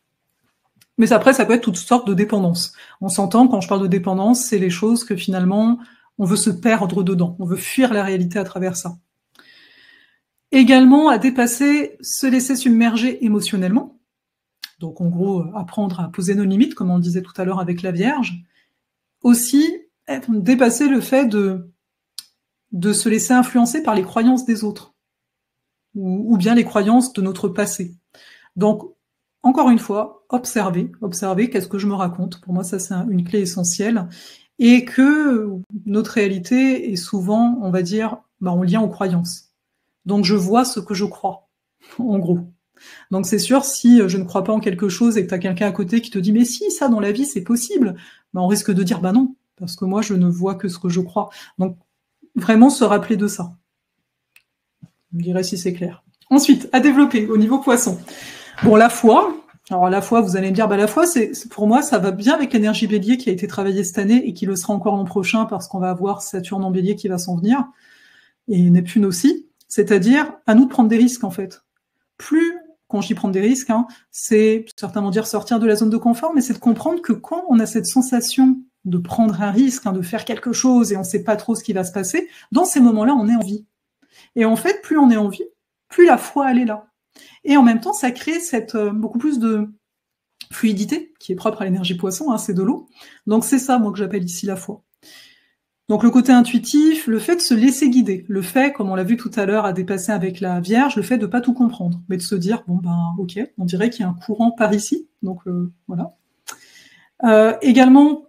Mais après, ça peut être toutes sortes de dépendances. On s'entend, quand je parle de dépendance, c'est les choses que finalement, on veut se perdre dedans, on veut fuir la réalité à travers ça. Également, à dépasser, se laisser submerger émotionnellement. Donc, en gros, apprendre à poser nos limites, comme on le disait tout à l'heure avec la Vierge. Aussi, dépasser le fait de se laisser influencer par les croyances des autres, ou bien les croyances de notre passé. Donc, encore une fois, observer qu'est-ce que je me raconte. Pour moi, ça, c'est une clé essentielle. Et que notre réalité est souvent, on va dire, en lien aux croyances. Donc, je vois ce que je crois, en gros. Donc, c'est sûr, si je ne crois pas en quelque chose et que tu as quelqu'un à côté qui te dit « Mais si, ça, dans la vie, c'est possible », on risque de dire « non », parce que moi, je ne vois que ce que je crois. Donc, vraiment se rappeler de ça. Je me dirais si c'est clair. Ensuite, à développer au niveau poisson. Bon, la foi. Alors, la foi, vous allez me dire, la foi, pour moi, ça va bien avec l'énergie bélier qui a été travaillée cette année et qui le sera encore l'an prochain parce qu'on va avoir Saturne en bélier qui va s'en venir. Et Neptune aussi. C'est-à-dire, à nous de prendre des risques, en fait. Plus, quand je dis prendre des risques, c'est certainement dire sortir de la zone de confort, mais c'est de comprendre que quand on a cette sensation de prendre un risque, de faire quelque chose et on ne sait pas trop ce qui va se passer, dans ces moments-là, on est en vie. Et en fait, plus on est en vie, plus la foi, elle est là. Et en même temps, ça crée beaucoup plus de fluidité qui est propre à l'énergie poisson, c'est de l'eau. Donc c'est ça, moi, que j'appelle ici la foi. Donc le côté intuitif, le fait de se laisser guider, le fait, comme on l'a vu tout à l'heure, à dépasser avec la Vierge, le fait de pas tout comprendre, mais de se dire, ok, on dirait qu'il y a un courant par ici, donc voilà. Également,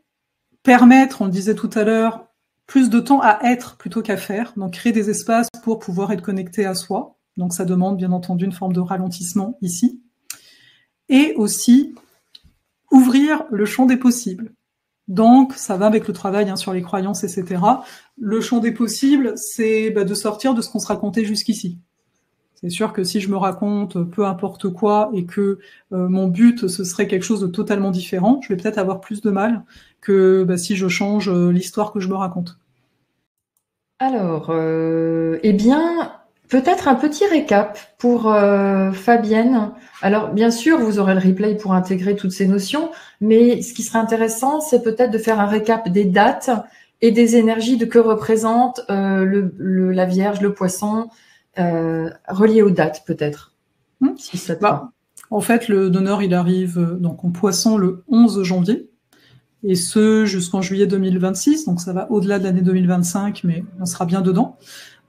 permettre, on le disait tout à l'heure, plus de temps à être plutôt qu'à faire, donc créer des espaces pour pouvoir être connecté à soi, donc ça demande bien entendu une forme de ralentissement ici, et aussi ouvrir le champ des possibles. Donc, ça va avec le travail sur les croyances, etc. Le champ des possibles, c'est de sortir de ce qu'on se racontait jusqu'ici. C'est sûr que si je me raconte peu importe quoi et que mon but, ce serait quelque chose de totalement différent, je vais peut-être avoir plus de mal que si je change l'histoire que je me raconte. Alors, peut-être un petit récap pour Fabienne. Alors, bien sûr, vous aurez le replay pour intégrer toutes ces notions, mais ce qui serait intéressant, c'est peut-être de faire un récap des dates et des énergies que représente la Vierge, le Poisson, relié aux dates, peut-être. Si ça te va. En fait, le donneur, il arrive donc en Poisson le 11 janvier, et ce jusqu'en juillet 2026, donc ça va au-delà de l'année 2025, mais on sera bien dedans.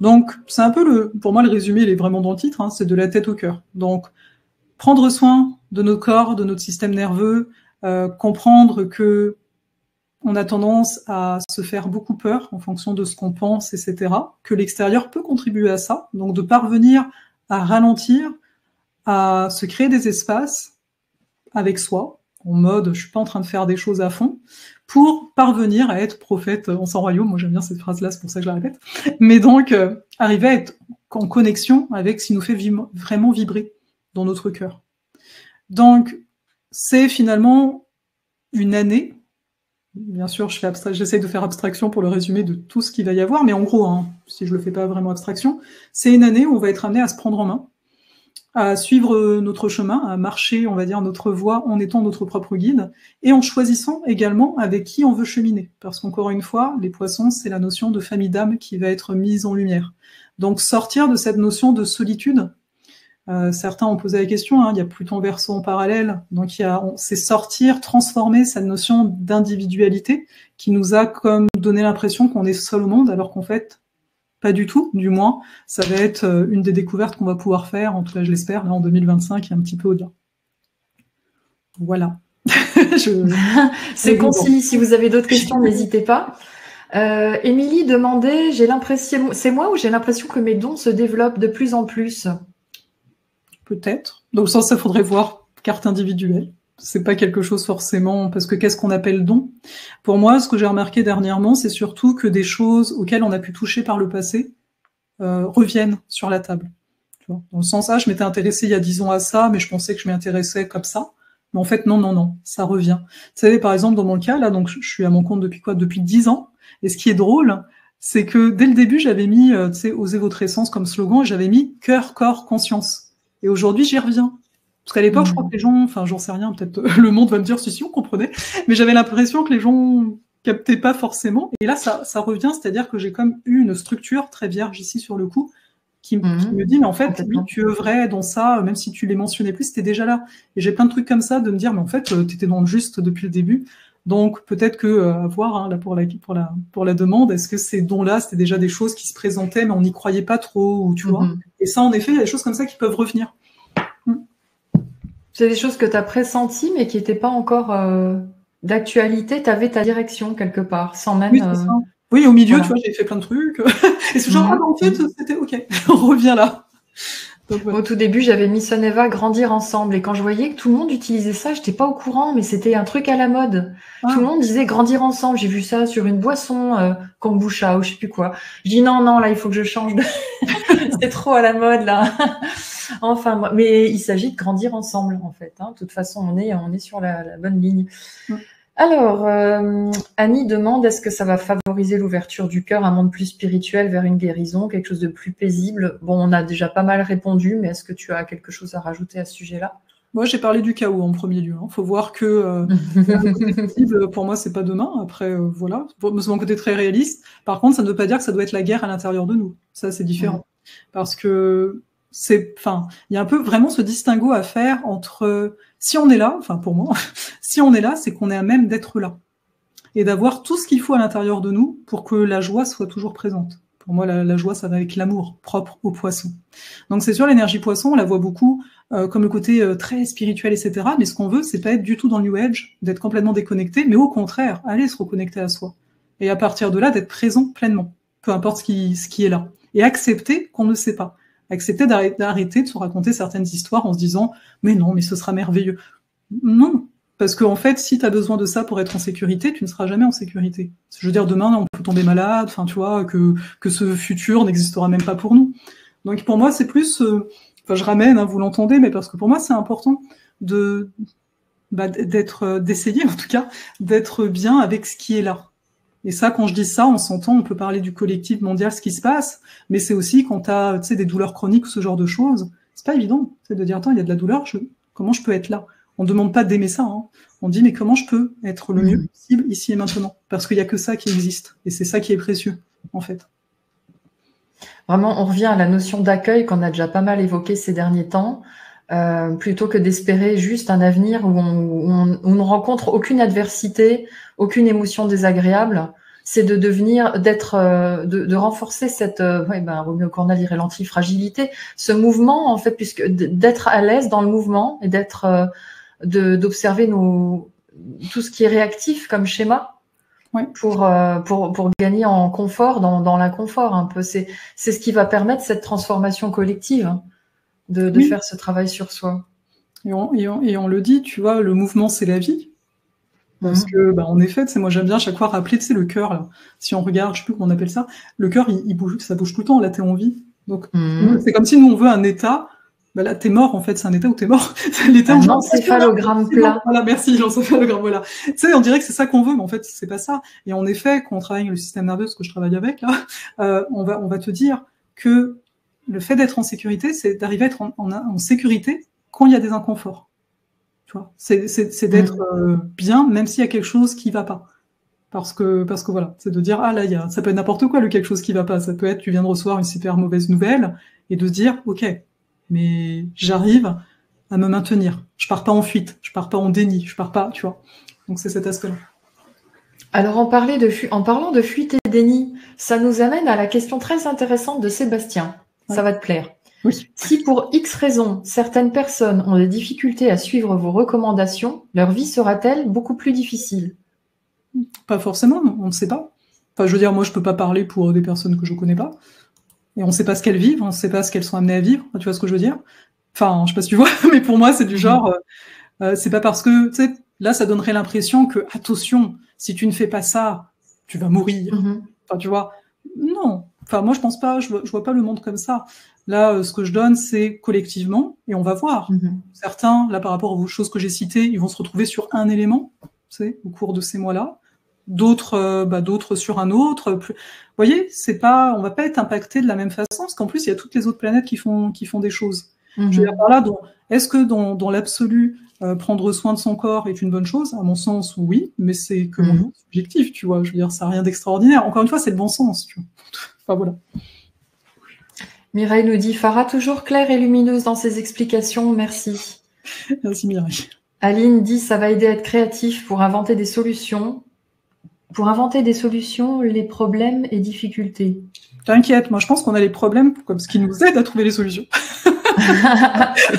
Donc, c'est un peu pour moi, le résumé, il est vraiment dans le titre, c'est de la tête au cœur. Donc, prendre soin de nos corps, de notre système nerveux, comprendre que on a tendance à se faire beaucoup peur en fonction de ce qu'on pense, etc., que l'extérieur peut contribuer à ça, donc de parvenir à ralentir, à se créer des espaces avec soi, en mode je suis pas en train de faire des choses à fond, pour parvenir à être prophète en son royaume. Moi j'aime bien cette phrase-là, c'est pour ça que je la répète. Mais donc arriver à être en connexion avec ce qui nous fait vraiment vibrer dans notre cœur. Donc c'est finalement une année. Bien sûr, j'essaie de faire abstraction pour le résumé de tout ce qu'il va y avoir, mais en gros, si je le fais pas vraiment abstraction, c'est une année où on va être amené à se prendre en main, à suivre notre chemin, à marcher, on va dire, notre voie en étant notre propre guide et en choisissant également avec qui on veut cheminer. Parce qu'encore une fois, les poissons, c'est la notion de famille d'âme qui va être mise en lumière. Donc sortir de cette notion de solitude Certains ont posé la question, hein, il y a Pluton Verseau en parallèle, donc c'est sortir, transformer cette notion d'individualité qui nous a comme donné l'impression qu'on est seul au monde, alors qu'en fait, pas du tout, du moins, ça va être une des découvertes qu'on va pouvoir faire, en tout cas je l'espère, là en 2025 et un petit peu au-delà. Voilà. C'est concis, si vous avez d'autres questions, n'hésitez pas. Émilie demandait, c'est moi ou j'ai l'impression que mes dons se développent de plus en plus? Peut-être. Donc ça faudrait voir carte individuelle. C'est pas quelque chose forcément, parce que qu'est-ce qu'on appelle don? Pour moi, ce que j'ai remarqué dernièrement, c'est surtout que des choses auxquelles on a pu toucher par le passé reviennent sur la table. Tu vois, dans le sens, je m'étais intéressée il y a 10 ans à ça, mais je pensais que je m'y intéressais comme ça. Mais en fait, non, ça revient. Vous savez, par exemple, dans mon cas, là, donc je suis à mon compte depuis 10 ans. Et ce qui est drôle, c'est que dès le début, j'avais mis, tu sais, oser votre essence comme slogan, et j'avais mis cœur, corps, conscience. Et aujourd'hui, j'y reviens. Parce qu'à l'époque, je crois que les gens, enfin, j'en sais rien, peut-être le monde va me dire si on comprenait, mais j'avais l'impression que les gens captaient pas forcément. Et là, ça revient, c'est-à-dire que j'ai comme eu une structure très vierge ici sur le coup, qui me dit, mais en fait, oui, tu œuvrais dans ça, même si tu les mentionnais plus, c'était déjà là. Et j'ai plein de trucs comme ça de me dire, mais en fait, t'étais dans le juste depuis le début. Donc peut-être que à voir hein, là pour la demande, est-ce que ces dons-là c'était déjà des choses qui se présentaient mais on n'y croyait pas trop ou tu vois. Et ça en effet il y a des choses comme ça qui peuvent revenir. C'est des choses que tu as pressenties mais qui n'étaient pas encore d'actualité. Tu avais ta direction quelque part sans même. Oui, c'est ça. Oui, au milieu tu vois j'ai fait plein de trucs et c'est genre en fait c'était ok on revient là. Donc, voilà. Au tout début, j'avais mis Soneva grandir ensemble. Et quand je voyais que tout le monde utilisait ça, j'étais pas au courant, mais c'était un truc à la mode. Tout le monde disait grandir ensemble. J'ai vu ça sur une boisson kombucha ou je sais plus quoi. Je dis non, là, il faut que je change de... C'est trop à la mode, là. Enfin, mais il s'agit de grandir ensemble, en fait. Hein. De toute façon, on est sur la bonne ligne. Alors, Annie demande, est-ce que ça va favoriser l'ouverture du cœur, un monde plus spirituel vers une guérison, quelque chose de plus paisible? Bon, on a déjà pas mal répondu, mais est-ce que tu as quelque chose à rajouter à ce sujet-là? Moi, j'ai parlé du chaos en premier lieu. Faut voir que le côté paisible, pour moi, c'est pas demain. Après, voilà, c'est mon côté très réaliste. Par contre, ça ne veut pas dire que ça doit être la guerre à l'intérieur de nous. Ça, c'est différent. Parce que il y a un peu vraiment ce distinguo à faire entre si on est là, enfin pour moi, si on est là, c'est qu'on est à même d'être là et d'avoir tout ce qu'il faut à l'intérieur de nous pour que la joie soit toujours présente. Pour moi, la joie, ça va avec l'amour propre au poisson. Donc c'est sûr, l'énergie poisson, on la voit beaucoup comme le côté très spirituel, etc. Mais ce qu'on veut, c'est pas être du tout dans le New Age, d'être complètement déconnecté, mais au contraire, aller se reconnecter à soi. Et à partir de là, d'être présent pleinement, peu importe ce qui est là. Et accepter qu'on ne sait pas. Accepter d'arrêter de se raconter certaines histoires en se disant « mais non, mais ce sera merveilleux ». Non, parce qu'en fait, si tu as besoin de ça pour être en sécurité, tu ne seras jamais en sécurité. Je veux dire, demain, on peut tomber malade, enfin, tu vois, que ce futur n'existera même pas pour nous. Donc pour moi, c'est plus... je ramène, hein, vous l'entendez, mais parce que pour moi, c'est important d'essayer, en tout cas, d'être bien avec ce qui est là. Et ça, quand je dis ça, on s'entend, on peut parler du collectif mondial, ce qui se passe, mais c'est aussi quand tu as des douleurs chroniques ou ce genre de choses, c'est pas évident, c'est de dire, attends, il y a de la douleur, comment je peux être là? On ne demande pas d'aimer ça, hein. On dit, mais comment je peux être le mieux possible ici et maintenant? Parce qu'il n'y a que ça qui existe, et c'est ça qui est précieux, en fait. Vraiment, on revient à la notion d'accueil qu'on a déjà pas mal évoquée ces derniers temps, plutôt que d'espérer juste un avenir où on ne rencontre aucune adversité, aucune émotion désagréable. C'est de devenir, de renforcer cette, Roméo Cornell dirait l'antifragilité, ce mouvement en fait, puisque d'être à l'aise dans le mouvement et d'observer tout ce qui est réactif comme schéma. Oui. Pour gagner en confort dans l'inconfort un peu. C'est ce qui va permettre cette transformation collective, hein, de faire ce travail sur soi. Et on le dit, tu vois, le mouvement c'est la vie. Parce que, en effet, moi j'aime bien chaque fois rappeler, tu sais, le cœur, là. Si on regarde, je sais plus comment on appelle ça, le cœur, il bouge, ça bouge tout le temps, là t'es en vie. Donc, c'est comme si nous on veut un état. Là, t'es mort, en fait, c'est un état où t'es mort. L'état un encéphalogramme plat. Voilà, merci, l'encéphalogramme, voilà. Tu sais, on dirait que c'est ça qu'on veut, mais en fait, c'est pas ça. Et en effet, quand on travaille le système nerveux, ce que je travaille avec, là, on va te dire que le fait d'être en sécurité, c'est d'arriver à être en sécurité quand il y a des inconforts. Tu vois, c'est d'être bien, même s'il y a quelque chose qui va pas. Parce que voilà, c'est de dire, là, ça peut être n'importe quoi, quelque chose qui va pas. Ça peut être, tu viens de recevoir une super mauvaise nouvelle, et de se dire, ok, mais j'arrive à me maintenir. Je pars pas en fuite, je pars pas en déni, je pars pas, tu vois. Donc c'est cet aspect-là. Alors, en parlant de fuite et déni, ça nous amène à la question très intéressante de Sébastien. Ça Ouais. va te plaire. Oui. Si pour X raisons, certaines personnes ont des difficultés à suivre vos recommandations, leur vie sera-t-elle beaucoup plus difficile? Pas forcément, on ne sait pas. Enfin, je veux dire, moi, je peux pas parler pour des personnes que je connais pas. Et on sait pas ce qu'elles vivent, on sait pas ce qu'elles sont amenées à vivre. Tu vois ce que je veux dire? Enfin, je sais pas si tu vois, mais pour moi, c'est du genre, c'est pas parce que, tu sais, là, ça donnerait l'impression que, attention, si tu ne fais pas ça, tu vas mourir. Enfin, tu vois, non. Enfin, moi, je pense pas, je vois pas le monde comme ça. Là, ce que je donne, c'est collectivement, et on va voir. Certains, là, par rapport aux choses que j'ai citées, ils vont se retrouver sur un élément, tu sais, au cours de ces mois-là. D'autres sur un autre. Vous voyez, c'est pas, on va pas être impacté de la même façon, parce qu'en plus, il y a toutes les autres planètes qui font des choses. Je veux dire par là, est-ce que dans l'absolu, prendre soin de son corps est une bonne chose? À mon sens, oui, mais c'est que mon subjectif, tu vois. Je veux dire, ça n'a rien d'extraordinaire. Encore une fois, c'est le bon sens, tu vois. Enfin, voilà. Mireille nous dit, Farah toujours claire et lumineuse dans ses explications, merci. Merci Mireille. Aline dit, ça va aider à être créatif pour inventer des solutions. Pour inventer des solutions, les problèmes et difficultés. T'inquiète, moi je pense qu'on a les problèmes comme ce qui nous aide à trouver les solutions.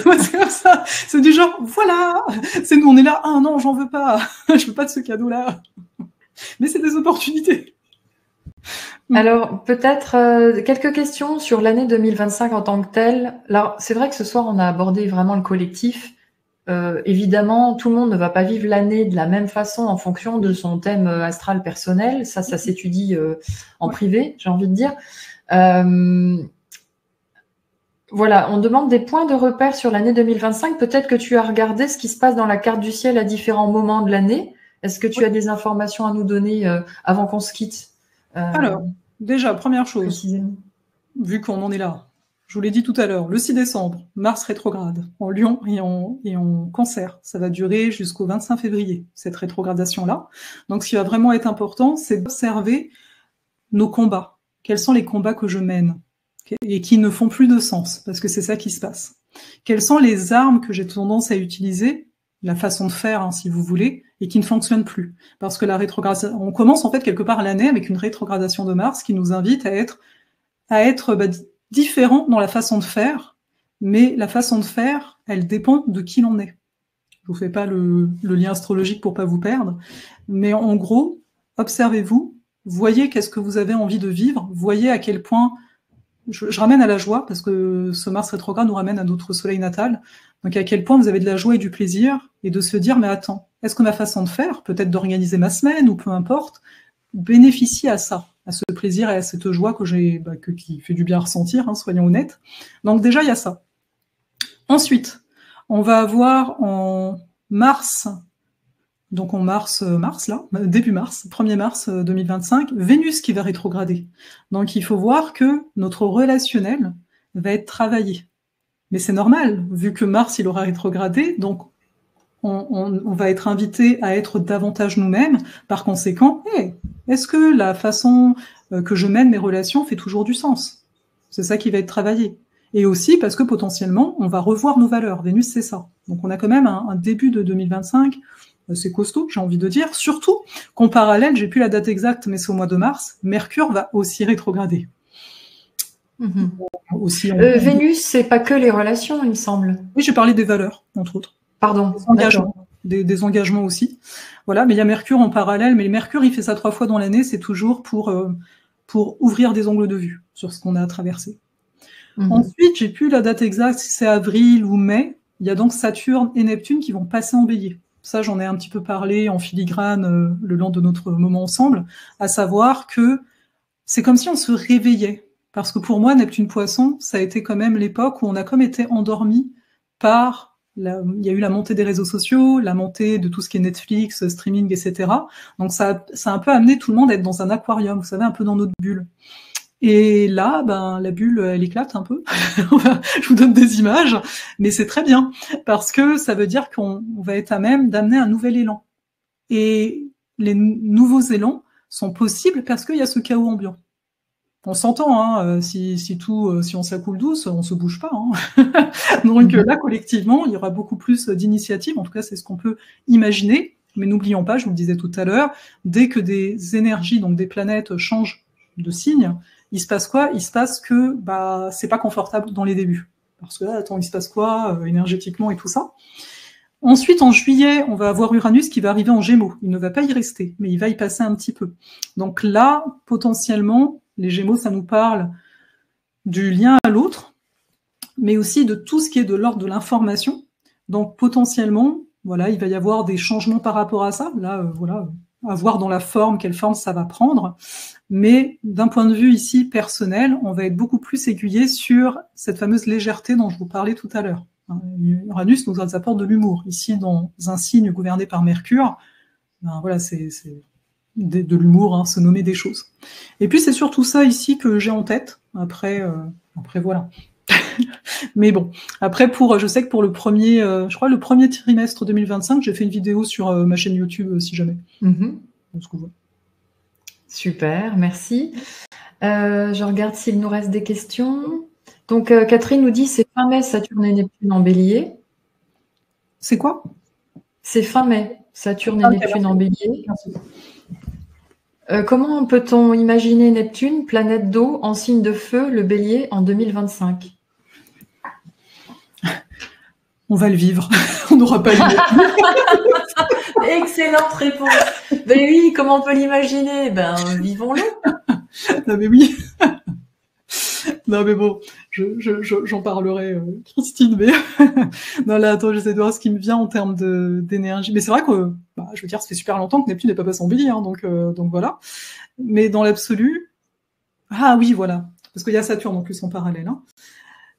Moi, c'est comme ça. C'est du genre, voilà, c'est nous, on est là, ah non, j'en veux pas, je veux pas de ce cadeau-là. Mais c'est des opportunités. Alors, peut-être quelques questions sur l'année 2025 en tant que telle. Alors, c'est vrai que ce soir, on a abordé vraiment le collectif. Évidemment, tout le monde ne va pas vivre l'année de la même façon en fonction de son thème astral personnel. Ça s'étudie en privé, j'ai envie de dire. Voilà, on demande des points de repère sur l'année 2025. Peut-être que tu as regardé ce qui se passe dans la carte du ciel à différents moments de l'année. Est-ce que tu as des informations à nous donner avant qu'on se quitte? Alors, déjà, première chose, précisément. Vu qu'on en est là, je vous l'ai dit tout à l'heure, le 6 décembre, Mars rétrograde en Lion et en Cancer. Ça va durer jusqu'au 25 février, cette rétrogradation-là. Donc, ce qui va vraiment être important, c'est d'observer nos combats. Quels sont les combats que je mène et qui ne font plus de sens, parce que c'est ça qui se passe. Quelles sont les armes que j'ai tendance à utiliser, la façon de faire, hein, si vous voulez, et qui ne fonctionnent plus. Parce que la rétrogradation, on commence en fait quelque part l'année avec une rétrogradation de Mars qui nous invite à être différent dans la façon de faire, mais la façon de faire, elle dépend de qui l'on est. Je vous fais pas le lien astrologique pour pas vous perdre, mais en gros, observez-vous, voyez qu'est-ce que vous avez envie de vivre, voyez à quel point, je ramène à la joie, parce que ce Mars rétrograde nous ramène à notre soleil natal, donc à quel point vous avez de la joie et du plaisir, et de se dire, mais attends, est-ce que ma façon de faire, peut-être d'organiser ma semaine, ou peu importe, bénéficie à ça, à ce plaisir et à cette joie que j'ai, qui fait du bien ressentir, hein, soyons honnêtes. Donc déjà, il y a ça. Ensuite, on va avoir en mars, donc en mars là, début mars, 1er mars 2025, Vénus qui va rétrograder. Donc il faut voir que notre relationnel va être travaillé. Mais c'est normal, vu que Mars, il aura rétrogradé, donc on va être invité à être davantage nous-mêmes. Par conséquent, est-ce que la façon que je mène mes relations fait toujours du sens? C'est ça qui va être travaillé. Et aussi parce que potentiellement, on va revoir nos valeurs. Vénus, c'est ça. Donc on a quand même un début de 2025, c'est costaud, j'ai envie de dire. Surtout qu'en parallèle, j'ai plus la date exacte, mais c'est au mois de mars, Mercure va aussi rétrograder. Aussi, Vénus, c'est pas que les relations, il me semble. Oui, j'ai parlé des valeurs, entre autres. Pardon. Des engagements aussi. Voilà, mais il y a Mercure en parallèle. Mais Mercure, il fait ça 3 fois dans l'année. C'est toujours pour ouvrir des angles de vue sur ce qu'on a traversé. Ensuite, j'ai plus la date exacte, si c'est avril ou mai. Il y a donc Saturne et Neptune qui vont passer en Bélier. Ça, j'en ai un petit peu parlé en filigrane le long de notre moment ensemble, à savoir que c'est comme si on se réveillait. Parce que pour moi, Neptune Poisson, ça a été quand même l'époque où on a comme été endormi par il y a eu la montée des réseaux sociaux, la montée de tout ce qui est Netflix, streaming, etc. Donc ça a un peu amené tout le monde à être dans un aquarium, vous savez, un peu dans notre bulle. Et là, la bulle, elle éclate un peu. Je vous donne des images, mais c'est très bien, parce que ça veut dire qu'on va être à même d'amener un nouvel élan. Et les nouveaux élans sont possibles parce qu'il y a ce chaos ambiant. On s'entend, hein, si on s'accoule douce, on se bouge pas. Hein. Donc là, collectivement, il y aura beaucoup plus d'initiatives. En tout cas, c'est ce qu'on peut imaginer. Mais n'oublions pas, je vous le disais tout à l'heure, dès que des énergies, donc des planètes, changent de signe, il se passe quoi? Il se passe que c'est pas confortable dans les débuts. Parce que là, attends, il se passe quoi énergétiquement et tout ça. Ensuite, en juillet, on va avoir Uranus qui va arriver en Gémeaux. Il ne va pas y rester, mais il va y passer un petit peu. Donc là, potentiellement, les Gémeaux, ça nous parle du lien à l'autre, mais aussi de tout ce qui est de l'ordre de l'information. Donc potentiellement, voilà, il va y avoir des changements par rapport à ça. Là, voilà, à voir dans la forme, quelle forme ça va prendre. Mais d'un point de vue ici personnel, on va être beaucoup plus aiguillé sur cette fameuse légèreté dont je vous parlais tout à l'heure. Uranus nous apporte de l'humour. Ici, dans un signe gouverné par Mercure, voilà, c'est de l'humour, hein, se nommer des choses. Et puis c'est surtout ça ici que j'ai en tête. Après voilà. Mais bon, après je sais que pour le premier, je crois le premier trimestre 2025, j'ai fait une vidéo sur ma chaîne YouTube, si jamais. Super, merci. Je regarde s'il nous reste des questions. Donc Catherine nous dit c'est fin mai, Saturne et Neptune en Bélier. C'est quoi? C'est fin mai, Saturne et Neptune en Bélier. Comment peut-on imaginer Neptune, planète d'eau, en signe de feu, le Bélier, en 2025? On va le vivre. On n'aura pas eu. Excellente réponse. Ben oui, comment on peut l'imaginer? Vivons-le. Non mais oui. Non mais bon, j'en parlerai, Christine. Mais non là, attends, j'essaie de voir ce qui me vient en termes d'énergie. Mais c'est vrai que, je veux dire, ça fait super longtemps que Neptune n'est pas passé en Bélier, hein, donc voilà. Mais dans l'absolu, ah oui, voilà, parce qu'il y a Saturne en plus en parallèle. Hein.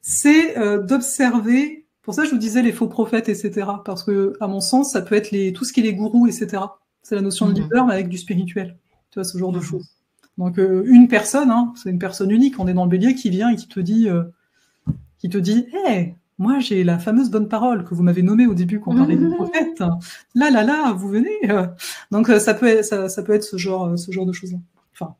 C'est d'observer. Pour ça, je vous disais les faux prophètes, etc. Parce que, à mon sens, ça peut être tout ce qui est les gourous, etc. C'est la notion de leader, mais avec du spirituel. Tu vois, ce genre de choses. Donc, une personne, hein, c'est une personne unique. On est dans le Bélier qui vient et qui te dit, hey, moi, j'ai la fameuse bonne parole que vous m'avez nommée au début quand on parlait des prophètes. Là, vous venez. Donc, ça peut être ce genre de choses-là. Enfin.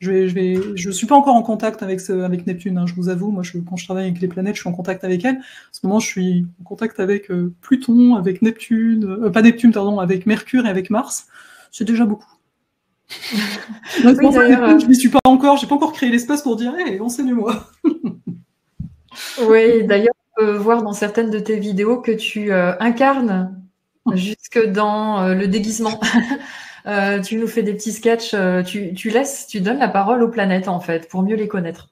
Je suis pas encore en contact avec Neptune, hein, je vous avoue. Moi, quand je travaille avec les planètes, je suis en contact avec elles. En ce moment, je suis en contact avec Pluton, avec Neptune, pas Neptune, pardon, avec Mercure et avec Mars. C'est déjà beaucoup. Donc, oui, je n'y suis pas encore. J'ai pas encore créé l'espace pour dire, hey, enseigne-moi. Oui, d'ailleurs, on peut voir dans certaines de tes vidéos que tu incarnes jusque dans le déguisement. Tu nous fais des petits sketchs, tu donnes la parole aux planètes en fait, pour mieux les connaître.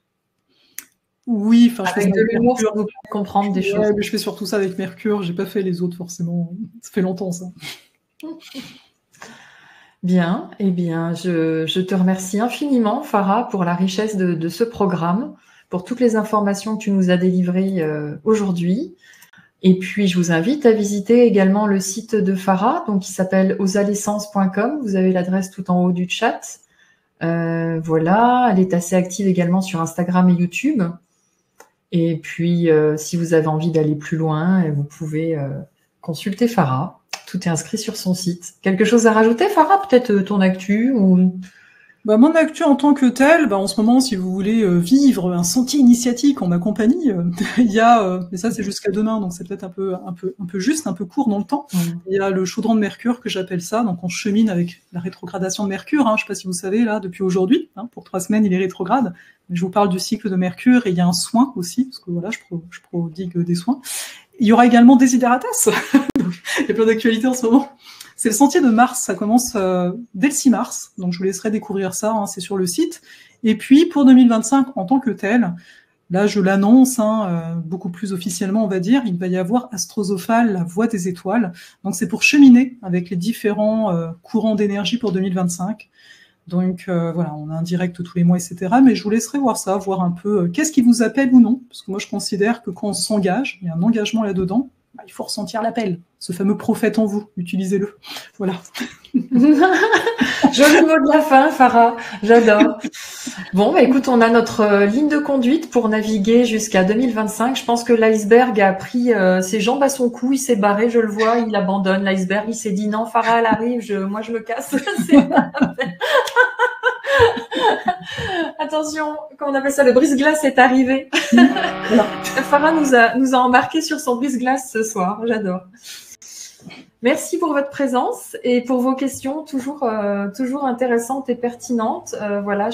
Oui, enfin, avec de l'humour, ça vous permet de comprendre des choses. Mais je fais surtout ça avec Mercure, j'ai pas fait les autres forcément. Ça fait longtemps ça. Bien, eh bien, je te remercie infiniment, Farah, pour la richesse de ce programme, pour toutes les informations que tu nous as délivrées aujourd'hui. Et puis, je vous invite à visiter également le site de Farah, donc qui s'appelle osalescence.com. Vous avez l'adresse tout en haut du chat. Voilà, elle est assez active également sur Instagram et YouTube. Et puis, si vous avez envie d'aller plus loin, vous pouvez consulter Farah. Tout est inscrit sur son site. Quelque chose à rajouter, Farah? Peut-être ton actu ou... Mon actu en tant que tel, en ce moment, si vous voulez vivre un sentier initiatique en ma compagnie, il y a, mais ça c'est jusqu'à demain, donc c'est peut-être un peu juste, un peu court dans le temps. Il y a le chaudron de Mercure que j'appelle ça, donc on chemine avec la rétrogradation de Mercure. Je sais pas si vous savez là, depuis aujourd'hui, pour 3 semaines il est rétrograde. Je vous parle du cycle de Mercure et il y a un soin aussi, parce que voilà, je prodigue des soins. Il y aura également Desideratas. Il y a plein d'actualités en ce moment. C'est le sentier de Mars, ça commence dès le 6 mars, donc je vous laisserai découvrir ça, c'est sur le site. Et puis pour 2025 en tant que tel, là je l'annonce beaucoup plus officiellement on va dire, il va y avoir Astrosophale, la voie des étoiles. Donc c'est pour cheminer avec les différents courants d'énergie pour 2025. Donc voilà, on a un direct tous les mois, etc. Mais je vous laisserai voir ça, voir un peu qu'est-ce qui vous appelle ou non, parce que moi je considère que quand on s'engage, il y a un engagement là-dedans, il faut ressentir l'appel. Ce fameux prophète en vous, utilisez-le. Voilà. Joli mot de la fin, Farah. J'adore. Bon, écoute, on a notre ligne de conduite pour naviguer jusqu'à 2025. Je pense que l'iceberg a pris ses jambes à son cou. Il s'est barré, je le vois. Il abandonne l'iceberg. Il s'est dit non, Farah, elle arrive. Moi, je me casse. Attention, comment on appelle ça, le brise-glace est arrivé. Farah nous a embarqué sur son brise-glace ce soir, j'adore. Merci pour votre présence et pour vos questions toujours intéressantes et pertinentes. Voilà,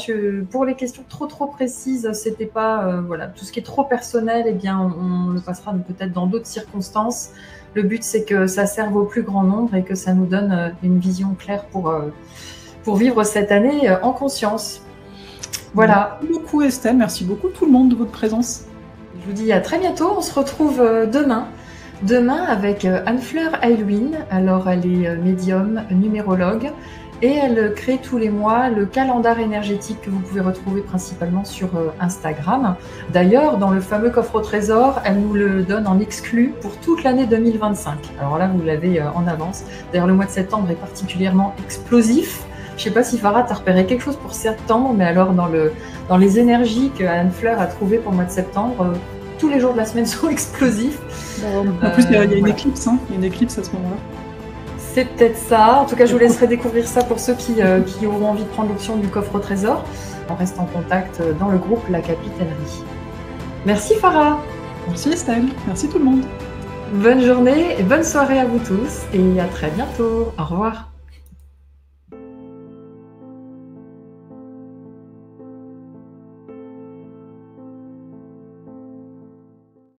pour les questions trop précises, c'était pas voilà, tout ce qui est trop personnel, eh bien on le passera peut-être dans d'autres circonstances. Le but c'est que ça serve au plus grand nombre et que ça nous donne une vision claire pour vivre cette année en conscience. Voilà. Merci beaucoup Estelle, merci beaucoup tout le monde de votre présence. Je vous dis à très bientôt, on se retrouve demain. Demain avec Anne-Fleur Aylwin. Alors elle est médium, numérologue et elle crée tous les mois le calendar énergétique que vous pouvez retrouver principalement sur Instagram. D'ailleurs, dans le fameux coffre au trésor, elle nous le donne en exclu pour toute l'année 2025. Alors là, vous l'avez en avance. D'ailleurs, le mois de septembre est particulièrement explosif. Je ne sais pas si Farah t'a repéré quelque chose pour septembre, mais alors dans les énergies que Anne-Fleur a trouvées pour le mois de septembre, tous les jours de la semaine sont explosifs. En plus, il y a une éclipse, hein. Il y a une éclipse à ce moment-là. C'est peut-être ça. En tout cas, je vous laisserai découvrir ça pour ceux qui auront envie de prendre l'option du coffre au trésor. On reste en contact dans le groupe La Capitainerie. Merci Farah. Merci Estelle. Merci tout le monde. Bonne journée et bonne soirée à vous tous et à très bientôt. Au revoir.